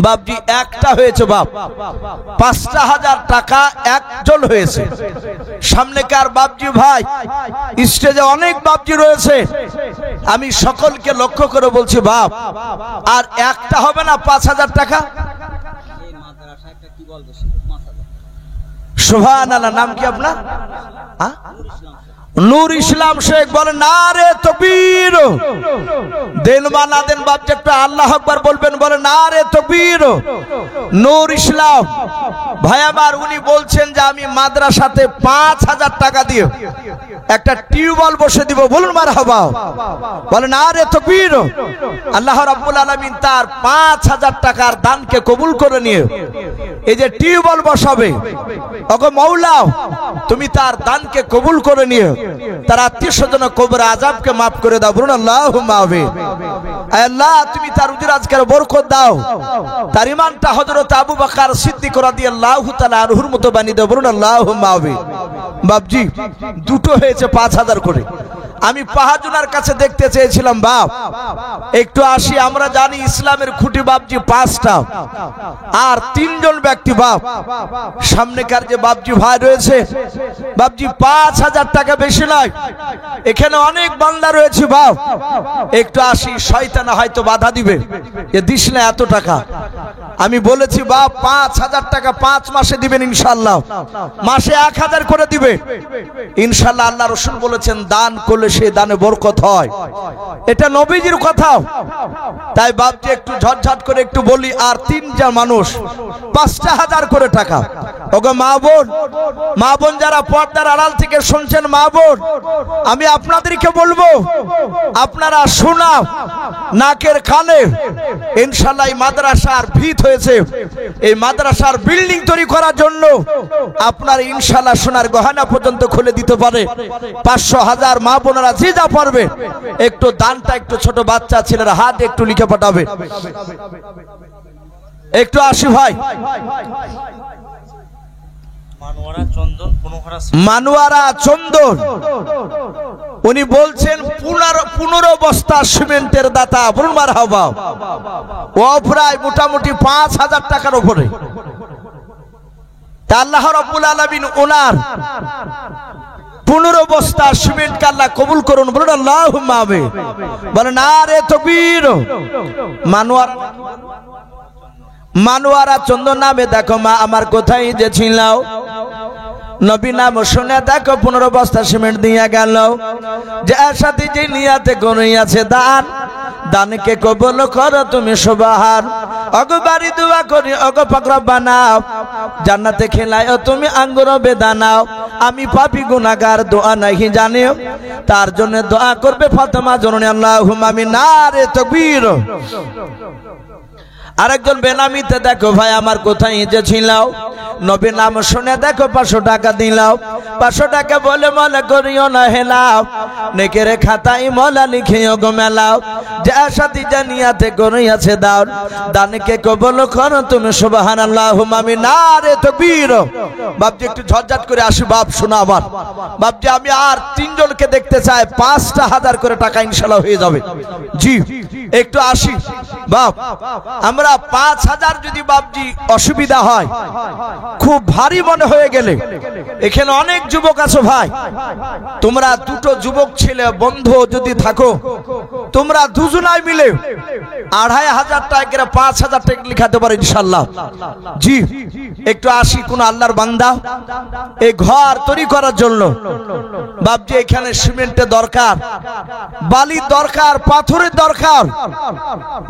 বাপজি একটা হয়েছে বাপ, ৫,০০০ টাকা একজন হয়েছে। সামনেকার বাপজি ভাই, স্টেজে অনেক বাপজি রয়েছে, আমি সকলকে লক্ষ্য করে বলছি বাপ, আর একটা হবে না ৫,০০০ টাকা? সুবহানাল্লাহ। নাম কি আপনার? নূর ইসলাম শেখ। বলে নারে তাকবীর। দেন বা না দেন বাপজি একটা আল্লাহু আকবার বলবেন। বলে নারে তাকবীর। নূর ইসলাম ভাই আমার, উনি বলছেন যে আমি মাদ্রাসাতে ৫,০০০ টাকা দিয়ে একটা টিউবওয়েল বসে দিব। বলুন মারহাবা। বলে নারে তাকবীর। আল্লাহ রাব্বুল আলামিন তার ৫,০০০ টাকার দানকে কবুল করে নিয়ে এই যে টিউবওয়েল বসাবে, ওগো মাওলা তুমি তার দানকে কবুল করে নিয়ে তার আত্মীয় স্বজন কবর আযাবকে মাফ করে দাও। বলুন আল্লাহুম্মা আমিন। আল্লাহ তুমি তার রুজি রোজগারে বরকত দাও, তার ঈমানটা হযরত আবু বকর সিদ্দিক রাদিয়াল্লাহু তাআলা আনহুর মতো বানিয়ে দাও। বলুন আল্লাহুম্মা আমিন। বাপজি দুটো হয়েছে ৫,০০০ করে। আমি পাহাজুনার কাছে দেখতে চেয়েছিলাম বাপ, একটু আসি। আমরা জানি ইসলামের খুঁটি বাপজি ৫টা, আর ৩ জন ব্যক্তি বাপ। সামনেকার যে বাপজি ভাই রয়েছে বাপজি ৫,০০০ টাকা বেশি নয়, এখানে অনেক বান্দা রয়েছে বাপ। একটু আসি, শয়তান হয়তো বাধা দিবে, এ দিস না এত টাকা। আমি বলেছি বাপ ৫,০০০ টাকা ৫ মাসে দিবেন ইনশাআল্লাহ, মাসে ১,০০০ করে দিবে ইনশাআল্লাহ। আল্লাহ রাসূল বলেছেন দান করলে সে দানে বরকত হয়, এটা নবীজির কথা। তাই বাপজি একটু ঝটঝট করে একটু বলি। আর ৩টা মানুষ ৫,০০০ করে টাকা। ওগো মা বোন যারা পর্দার আড়াল থেকে শুনছেন, মা বোন আমি আপনাদেরকে বলবো, আপনারা শোনা নাকের কানে ইনশাআল্লাহ মাদ্রাসার ভিত হয়েছে, এই মাদ্রাসার বিল্ডিং তৈরি করার জন্য আপনার ইনশাআল্লাহ সোনার গহনা পর্যন্ত খুলে দিতে পারে। ৫০০ হাজার মা বোনেরা যে যা পারবে একটু দানটা একটু ছোট বাচ্চা ছেলেরা হাত একটু লিখে পাঠাবে। একটু আসি ভাই। মানোয়ারা চন্দন উনি বলছেন ১৫ বস্তা সিমেন্টের দাতা। বলুন মারহাবা। ও প্রায় মোটামুটি ৫,০০০ টাকার উপরে। আল্লাহ রাব্বুল আলামিন ওনার ১৫ বস্তা সিমেন্ট আল্লাহ কবুল করুন। বলুন আল্লাহুম্মা আমিন। বলেন নারে তাকবীর। মানোয়ারা চন্দন নামে দেখো মা আমার কোথায় যে ছিল, নবী নাম শুনে দেখো ১৫ বস্তা সিমেন্ট দিয়ে গেল। যে সাথে যে নিয়াতে করিয়াছে দান, দানকে কবুল করো তুমি সুবহান। ওগো বাড়ি দোয়া করি ওগো পাক রব্বানা, জান্নাতে খেলায় তুমি আঙ্গুর বেদানাও। আমি পাপী গুনাহগার দোয়া নাহি জানি, তার জন্য দোয়া করবে ফাতেমা জননী। আল্লাহুম্মা আমিন। নারে তাকবীর। আরেকজন বেনামিতে দেখো ভাই আমার কোথায় যে ছিল, নবী নাম শুনে দেখো ৫০০ টাকা দিলাও। ৫০০ টাকা বলে মনে করিও না হেলাও, নেকের খাতায় মলা লিখিও গো মেলাও। যে সাথী জানিয়াতে করিয়াছে দাও, দানকে কবুল করো তুমি সুবহানাল্লাহুম্মা আমিন। নারে তাকবীর। বাপজি একটু ঝটঝট করে আসি বাপ, শোনা আমার বাপজি। আমি আর ৩ জনকে দেখতে চাই, ৫,০০০ করে টাকা ইনশাআল্লাহ হয়ে যাবে। জি একটু আসি বাপ। আমরা ৫,০০০ যদি বাপজি অসুবিধা হয়, খুব ভারী মনে হয়ে গেলে, এখানে অনেক যুবক আছো ভাই, তোমরা দুটো যুবক ছেলে বন্ধু যদি থাকো, তোমরা দুজনাই মিলে ২৫০০ টাকা ৫,০০০ টাকা লিখাতে পারো ইনশাআল্লাহ। জি একটু আসি। কোন আল্লাহর বান্দা এই ঘর তৈরি করার জন্য বাপজি এখানে সিমেন্টের দরকার, বালির দরকার, পাথরের দরকার।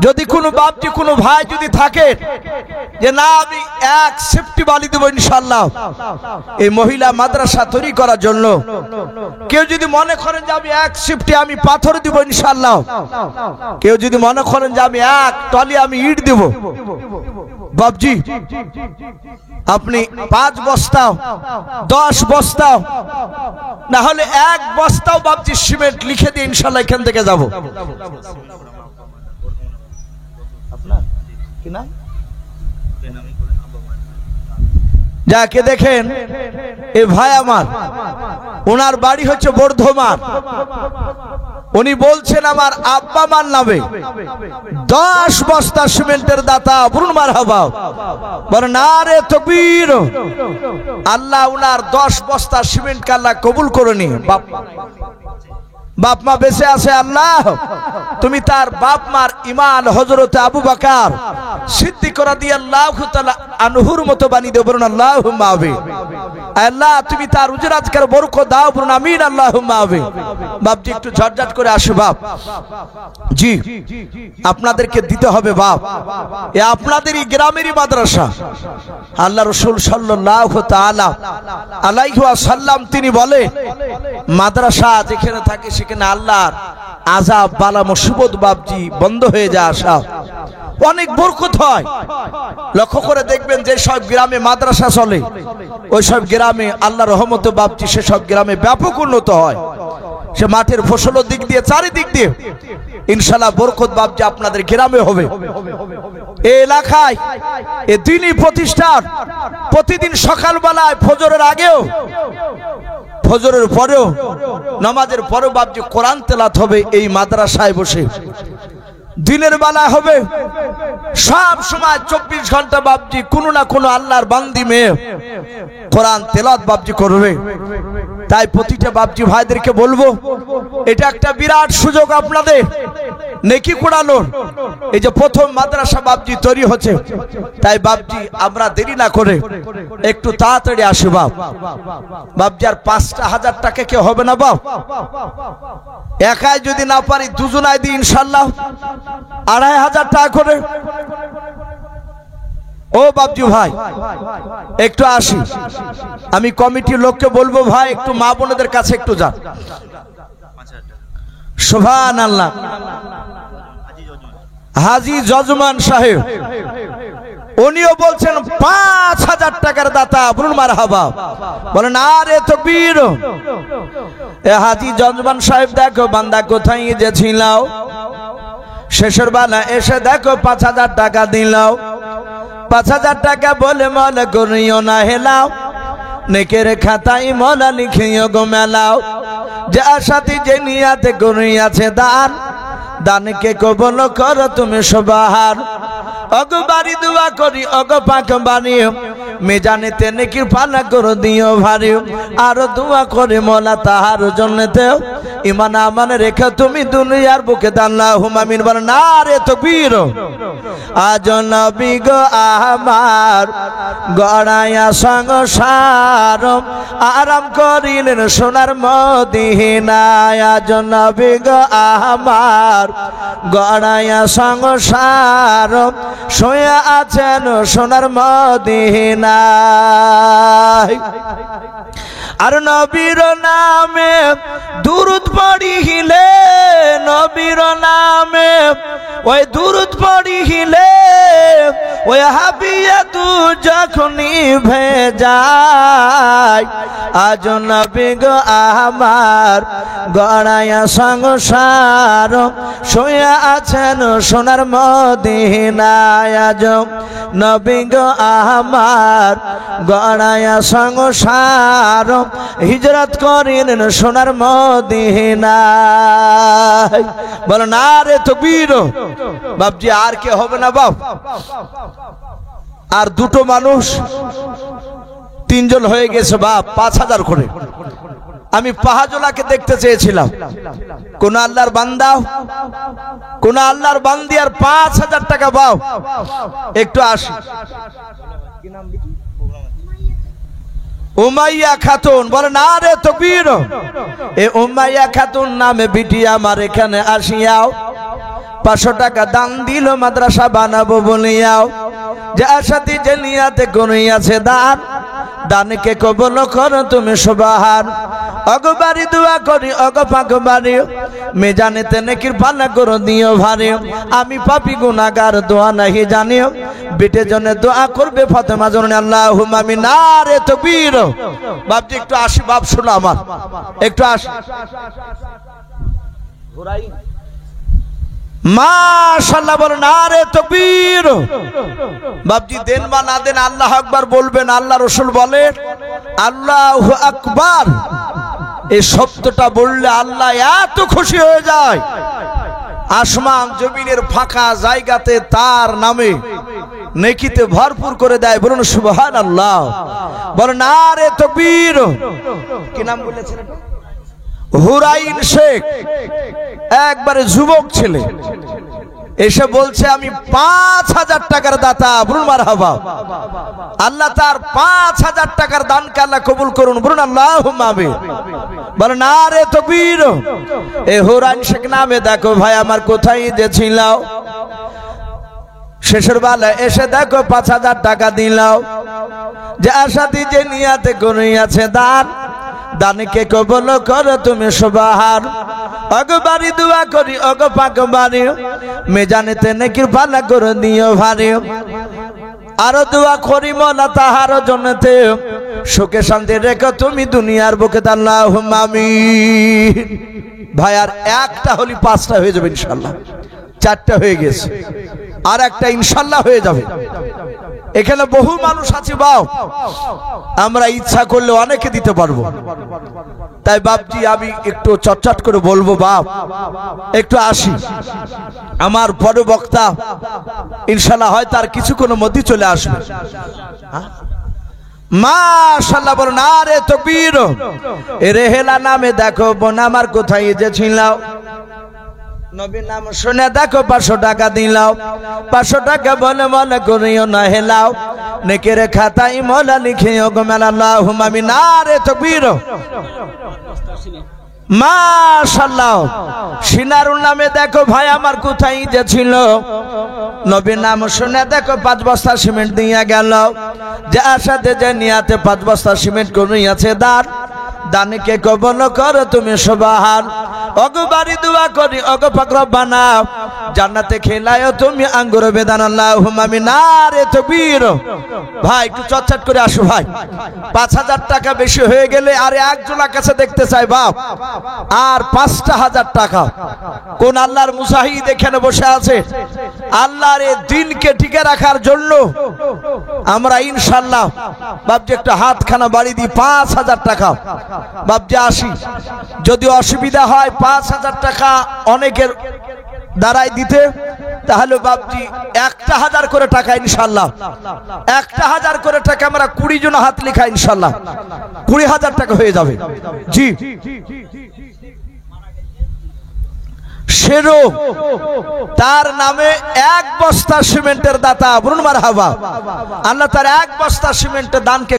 যদি কোনো বাপজি কোনো ভাই যদি থাকে যে না আমি ১ সেফটি বালি দেব ইনশাআল্লাহ এই মহিলা মাদ্রাসা তৈরি করার জন্য, কেউ যদি মনে করেন যে আমি ১ সেফটি আমি পাথর দিব ইনশাআল্লাহ, কেউ যদি মনে করেন যে আমি ১ টলি আমি ইট দেব, বাপজি আপনি ৫ বস্তা ১০ বস্তা না হলে ১ বস্তাও বাপজি সিমেন্ট লিখে দিয়ে ইনশাআল্লাহ এখান থেকে যাব। আপনার কি নাম? যাকে দেখেন এ ভাই আমার, ওনার বাড়ি হচ্ছে বর্ধমান, উনি বলছেন আমার আব্বা মার নামে 10 বস্তা সিমেন্টের দাতা, বলুন মারহাবা, বলেন নারে তাকবীর। আল্লাহ উনার 10 বস্তা সিমেন্ট আল্লাহ কবুল করে নি। বাপ মা বেঁচে আছে, আল্লাহ তুমি তার বাপ মার ইমান হযরত আবু বকর সিদ্দিক রাদিয়াল্লাহু তাআলা আনহুর মতো বানিয়ে দাও, বলুন আল্লাহুম্মা আমিন। আল্লাহ তুমি তার উজরাতকার বরকত দাও, বলুন আমিন আল্লাহুম্মা আমিন। বাপজি একটু ঝটঝট করে আসো বাপ, জি আপনাদেরকে দিতে হবে বাপ, এ আপনাদেরই গ্রামেরই মাদ্রাসা। আল্লাহ রাসূল সাল্লাল্লাহু তাআলা আলাইহি ওয়াসাল্লাম তিনি বলে মাদ্রাসা যেখানে থাকে সেখানে আল্লাহর আযাব বালা মুসিবত বাপজি বন্ধ হয়ে যায়, আসা অনেক বরকত হয়। লক্ষ্য করে দেখবেন যে সব গ্রামে মাদ্রাসা চলে ওই সব গ্রামে আল্লাহর রহমতে বাপজি সে সব গ্রামে ব্যাপক উন্নত হয়। সে মাঠের ফসলের দিক দিয়ে চারিদিক দিয়ে ইনশাআল্লাহ বরকত বাপজি আপনাদের গ্রামে হবে। এই এলাকায় এ দ্বীনি প্রতিষ্ঠান প্রতিদিন সকালবেলায় ফজরের আগেও ফজরের পরেও নামাজের পরেও বাপজি কোরআন তেলাওয়াত হবে এই মাদ্রাসায় বসে। দিনের বেলা হবে সব সময় 24 ঘন্টা বাপজি কোনো না কোনো আল্লাহর বান্দি মেয়ে কোরআন তেলাওয়াত বাপজি করবে। তাই প্রতিটা বাপজি ভাইদেরকে বলবো এটা একটা বিরাট সুযোগ আপনাদের নেকি কুড়ানোর। এই যে প্রথম মাদ্রাসা বাপজি তৈরি হচ্ছে, তাই বাপজি আমরা দেরি না করে একটু তাড়াতাড়ি আসি বাপ। বাপজি আর 5,000 টাকা কে হবে না বাপ? একাই যদি না পারি দুজনায় দিই ইনশাআল্লাহ 2,500 টাকা করে। ও বাপজি ভাই একটু আসি, আমি কমিটির লোককে বলবো ভাই একটু মা বোনদের কাছে একটু যান। সুবহানাল্লাহ। হাজী জজমান সাহেব উনিও বলছেন 5,000 টাকার দাতা, বলুন মারহাবা, বলেন আরে তাকবীর। এ হাজী জজমান সাহেব দেখো বান্দা কোথায় গেছিল, শেষের বেলা এসে দেখো 5,000 টাকা দিলাও। 5,000 টাকা বলে মনে করিও না হেলাও, নেকের খাতায় মলা লিখিও গো মেলাও। যে আশাতি যে নিয়াতে করিয়াছে দান, দানকে কবুল করো তুমি সুবহান। অগো বাড়ি দোয়া করি অগো পাক বানিও, মেজানেতে নেকির পানা করে দিও ভারী। আর দোয়া করে মোলা তাহার জন্যতে ইমান আমান রেখে তুমি দুনিয়ার বুকে আল্লাহুম্মা আমিন, বলেন নারে তাকবীর। আজ নবী গো আমার গড়াইয়া সংসার আরাম করিলেন সোনার মদিনায়। আজ নবী গো আমার গড়াইয়া সংসার শুয়ে আছেন সোনার মদিনায়। আর নবীর নামে দুরূদ পড়িলে, নবীর নামে ওই দুরূদ পড়িলে ওই হাবিয়া তু যখনই ভেজায়। আজ নবী গো আমার গড়াইয়া সংসার শুয়ে আছেন সোনার মদিনায়। আজ নবী গো আমার গড়াইয়া সংসার হিজরত করিলেন সোনার মদিনায়। বলো না রে তাকবীর। বাপজি আর কে হবে না বাপ? আর দুটো মানুষ 3 জন হয়ে গেছে বাপ, 5,000 করে। আমি পাহাজলাকে দেখতে চেয়েছিলাম, কোন আল্লাহর বান্দা কোন আল্লাহর বান্দি আর 5,000 টাকা বাও। একটু আসি, উমাইয়া খাতুন, বলে না রে তাকবীর। এ উমাইয়া খাতুন নামে বিটি আমার এখানে আসিয়াও 500 টাকা দান দিল মাদ্রাসা বানাবো বলিয়াও। যে আশাতি যে নিয়াতে করিয়াছে দান, দানকে কবুল করো তুমি সুবহান। অগো বাড়ি দোয়া করি অগো পাক বাড়ি, মেজানেতে নেকির পানা করে দিও ভারী। আমি পাপী গুনাহগার দোয়া নাহি জানিও, বেটে জনে দোয়া করবে ফাতেমা জনে আল্লাহুম্মা আমিন। নারে তাকবীর। বাপজি একটু আসি বাপ, শোনো আমার একটু আসি। মাশাআল্লাহ, বলেন নারে তাকবীর। বাপজি দেন বা না দেন আল্লাহু আকবার বলবেন। আল্লাহ রাসূল বলেন আল্লাহু আকবার এই শব্দটা বললে আল্লাহ এত খুশি হয়ে যায়, আসমান জমিনের ফাঁকা জায়গাতে তার নামে নেকিতে ভরপুর করে দেয়। বলুন সুবহানাল্লাহ, বলেন নারে তাকবীর। কি নাম বলেছেন? হুরাইন শেখ, একবারে যুবক ছেলে, এসে বলছে আমি ৫,০০০ টাকার দাতা। বলুন মারহাবা। আল্লাহ তার ৫,০০০ টাকার দানকে আল্লাহ কবুল করুন। বলুন আল্লাহুম্মা আমিন। বলেন নারে তাকবীর। এই হুরাইন শেখ নামে দেখো ভাই আমার কোথায় যে ছিল, শেষের বেলা এসে দেখো ৫,০০০ টাকা দিলাও, যে আশাতি যে নিয়াতে করিয়াছে দান, দানকে কবুল করো তুমি সুবহান। অগবারি দোয়া করি অগ পাকবারি, মেজানেতে নেকির পালা করে দিও ভারি। আরো দোয়া করি মোলা তাহার জন্যতে, সুখে শান্তি রেখো তুমি দুনিয়ার বুকে। আল্লাহুম্মা আমিন। ভাই আর একটা হলি ৫টা হয়ে যাবে ইনশাআল্লাহ, ৪টা হয়ে গেছে, আর একটা ইনশাআল্লাহ হয়ে যাবে। এখানে বহু মানুষ আছে বাপ, আমরা ইচ্ছা করলে অনেকে দিতে পারবো। তাই বাপজি আমি একটু চটচট করে বলবো, বাপ একটু আসি, আমার বড় বক্তা ইনশাআল্লাহ হয় তার কিছুক্ষণের মধ্যে চলে আসবে। মাশাআল্লাহ, বলো নারে তাকবীর। রেহেলা নামে দেখো বোন আমার কোথায় যে ছিল, নবীর নাম শুনে দেখো ৫০০ টাকা দিলাও। ৫০০ টাকা বলে মনে করিও না হেলাও, নেকের খাতাই মোলা লিখিও গো মেলা। আল্লাহুম্মা আমিন। নারে তাকবীর। মাশাআল্লাহ। সিনারুল নামে দেখো ভাই আমার কোথায় যে ছিল, নবীর নাম শুনে দেখো ৫ বস্তা সিমেন্ট দিয়া গেল, যে আশাতে যে নিয়াতে ৫ বস্তা সিমেন্ট করিয়াছে দান, দানকে কবুল করো তুমি সুবহান। অগবারি দোয়া করি অগ পাক রব্বানা, জান্নাতে খেলায়ও তুমি আঙ্গুর বেদান। আল্লাহুম্মা আমিন। নারে তাকবীর। ভাই একটু চটচট করে আসো ভাই, ৫,০০০ টাকা বেশি হয়ে গেলে আর একজনের কাছে দেখতে চাই বাপ, আর ৫,০০০ টাকা। কোন আল্লাহর মুজাহিদ এখানে বসে আছে, আল্লাহর এই দ্বীনকে টিকে রাখার জন্য আমরা ইনশাআল্লাহ বাপজি একটা হাতখানা বাড়ি দিই ৫,০০০ টাকা। বাপজি আসি, যদি অসুবিধা হয় ৫,০০০ টাকা অনেকের দ্বারাই দিতে, তাহলে বাপজি ১,০০০ করে টাকা ইনশাআল্লাহ, ১,০০০ করে টাকা আমরা ২০ জন হাত লেখা ইনশাআল্লাহ ২০,০০০ টাকা হয়ে যাবে। জি শেরো তার নামে ১ বস্তা সিমেন্টের দাতা। বলুন মারহাবা। আল্লাহ তার ১ বস্তা সিমেন্টের দানকে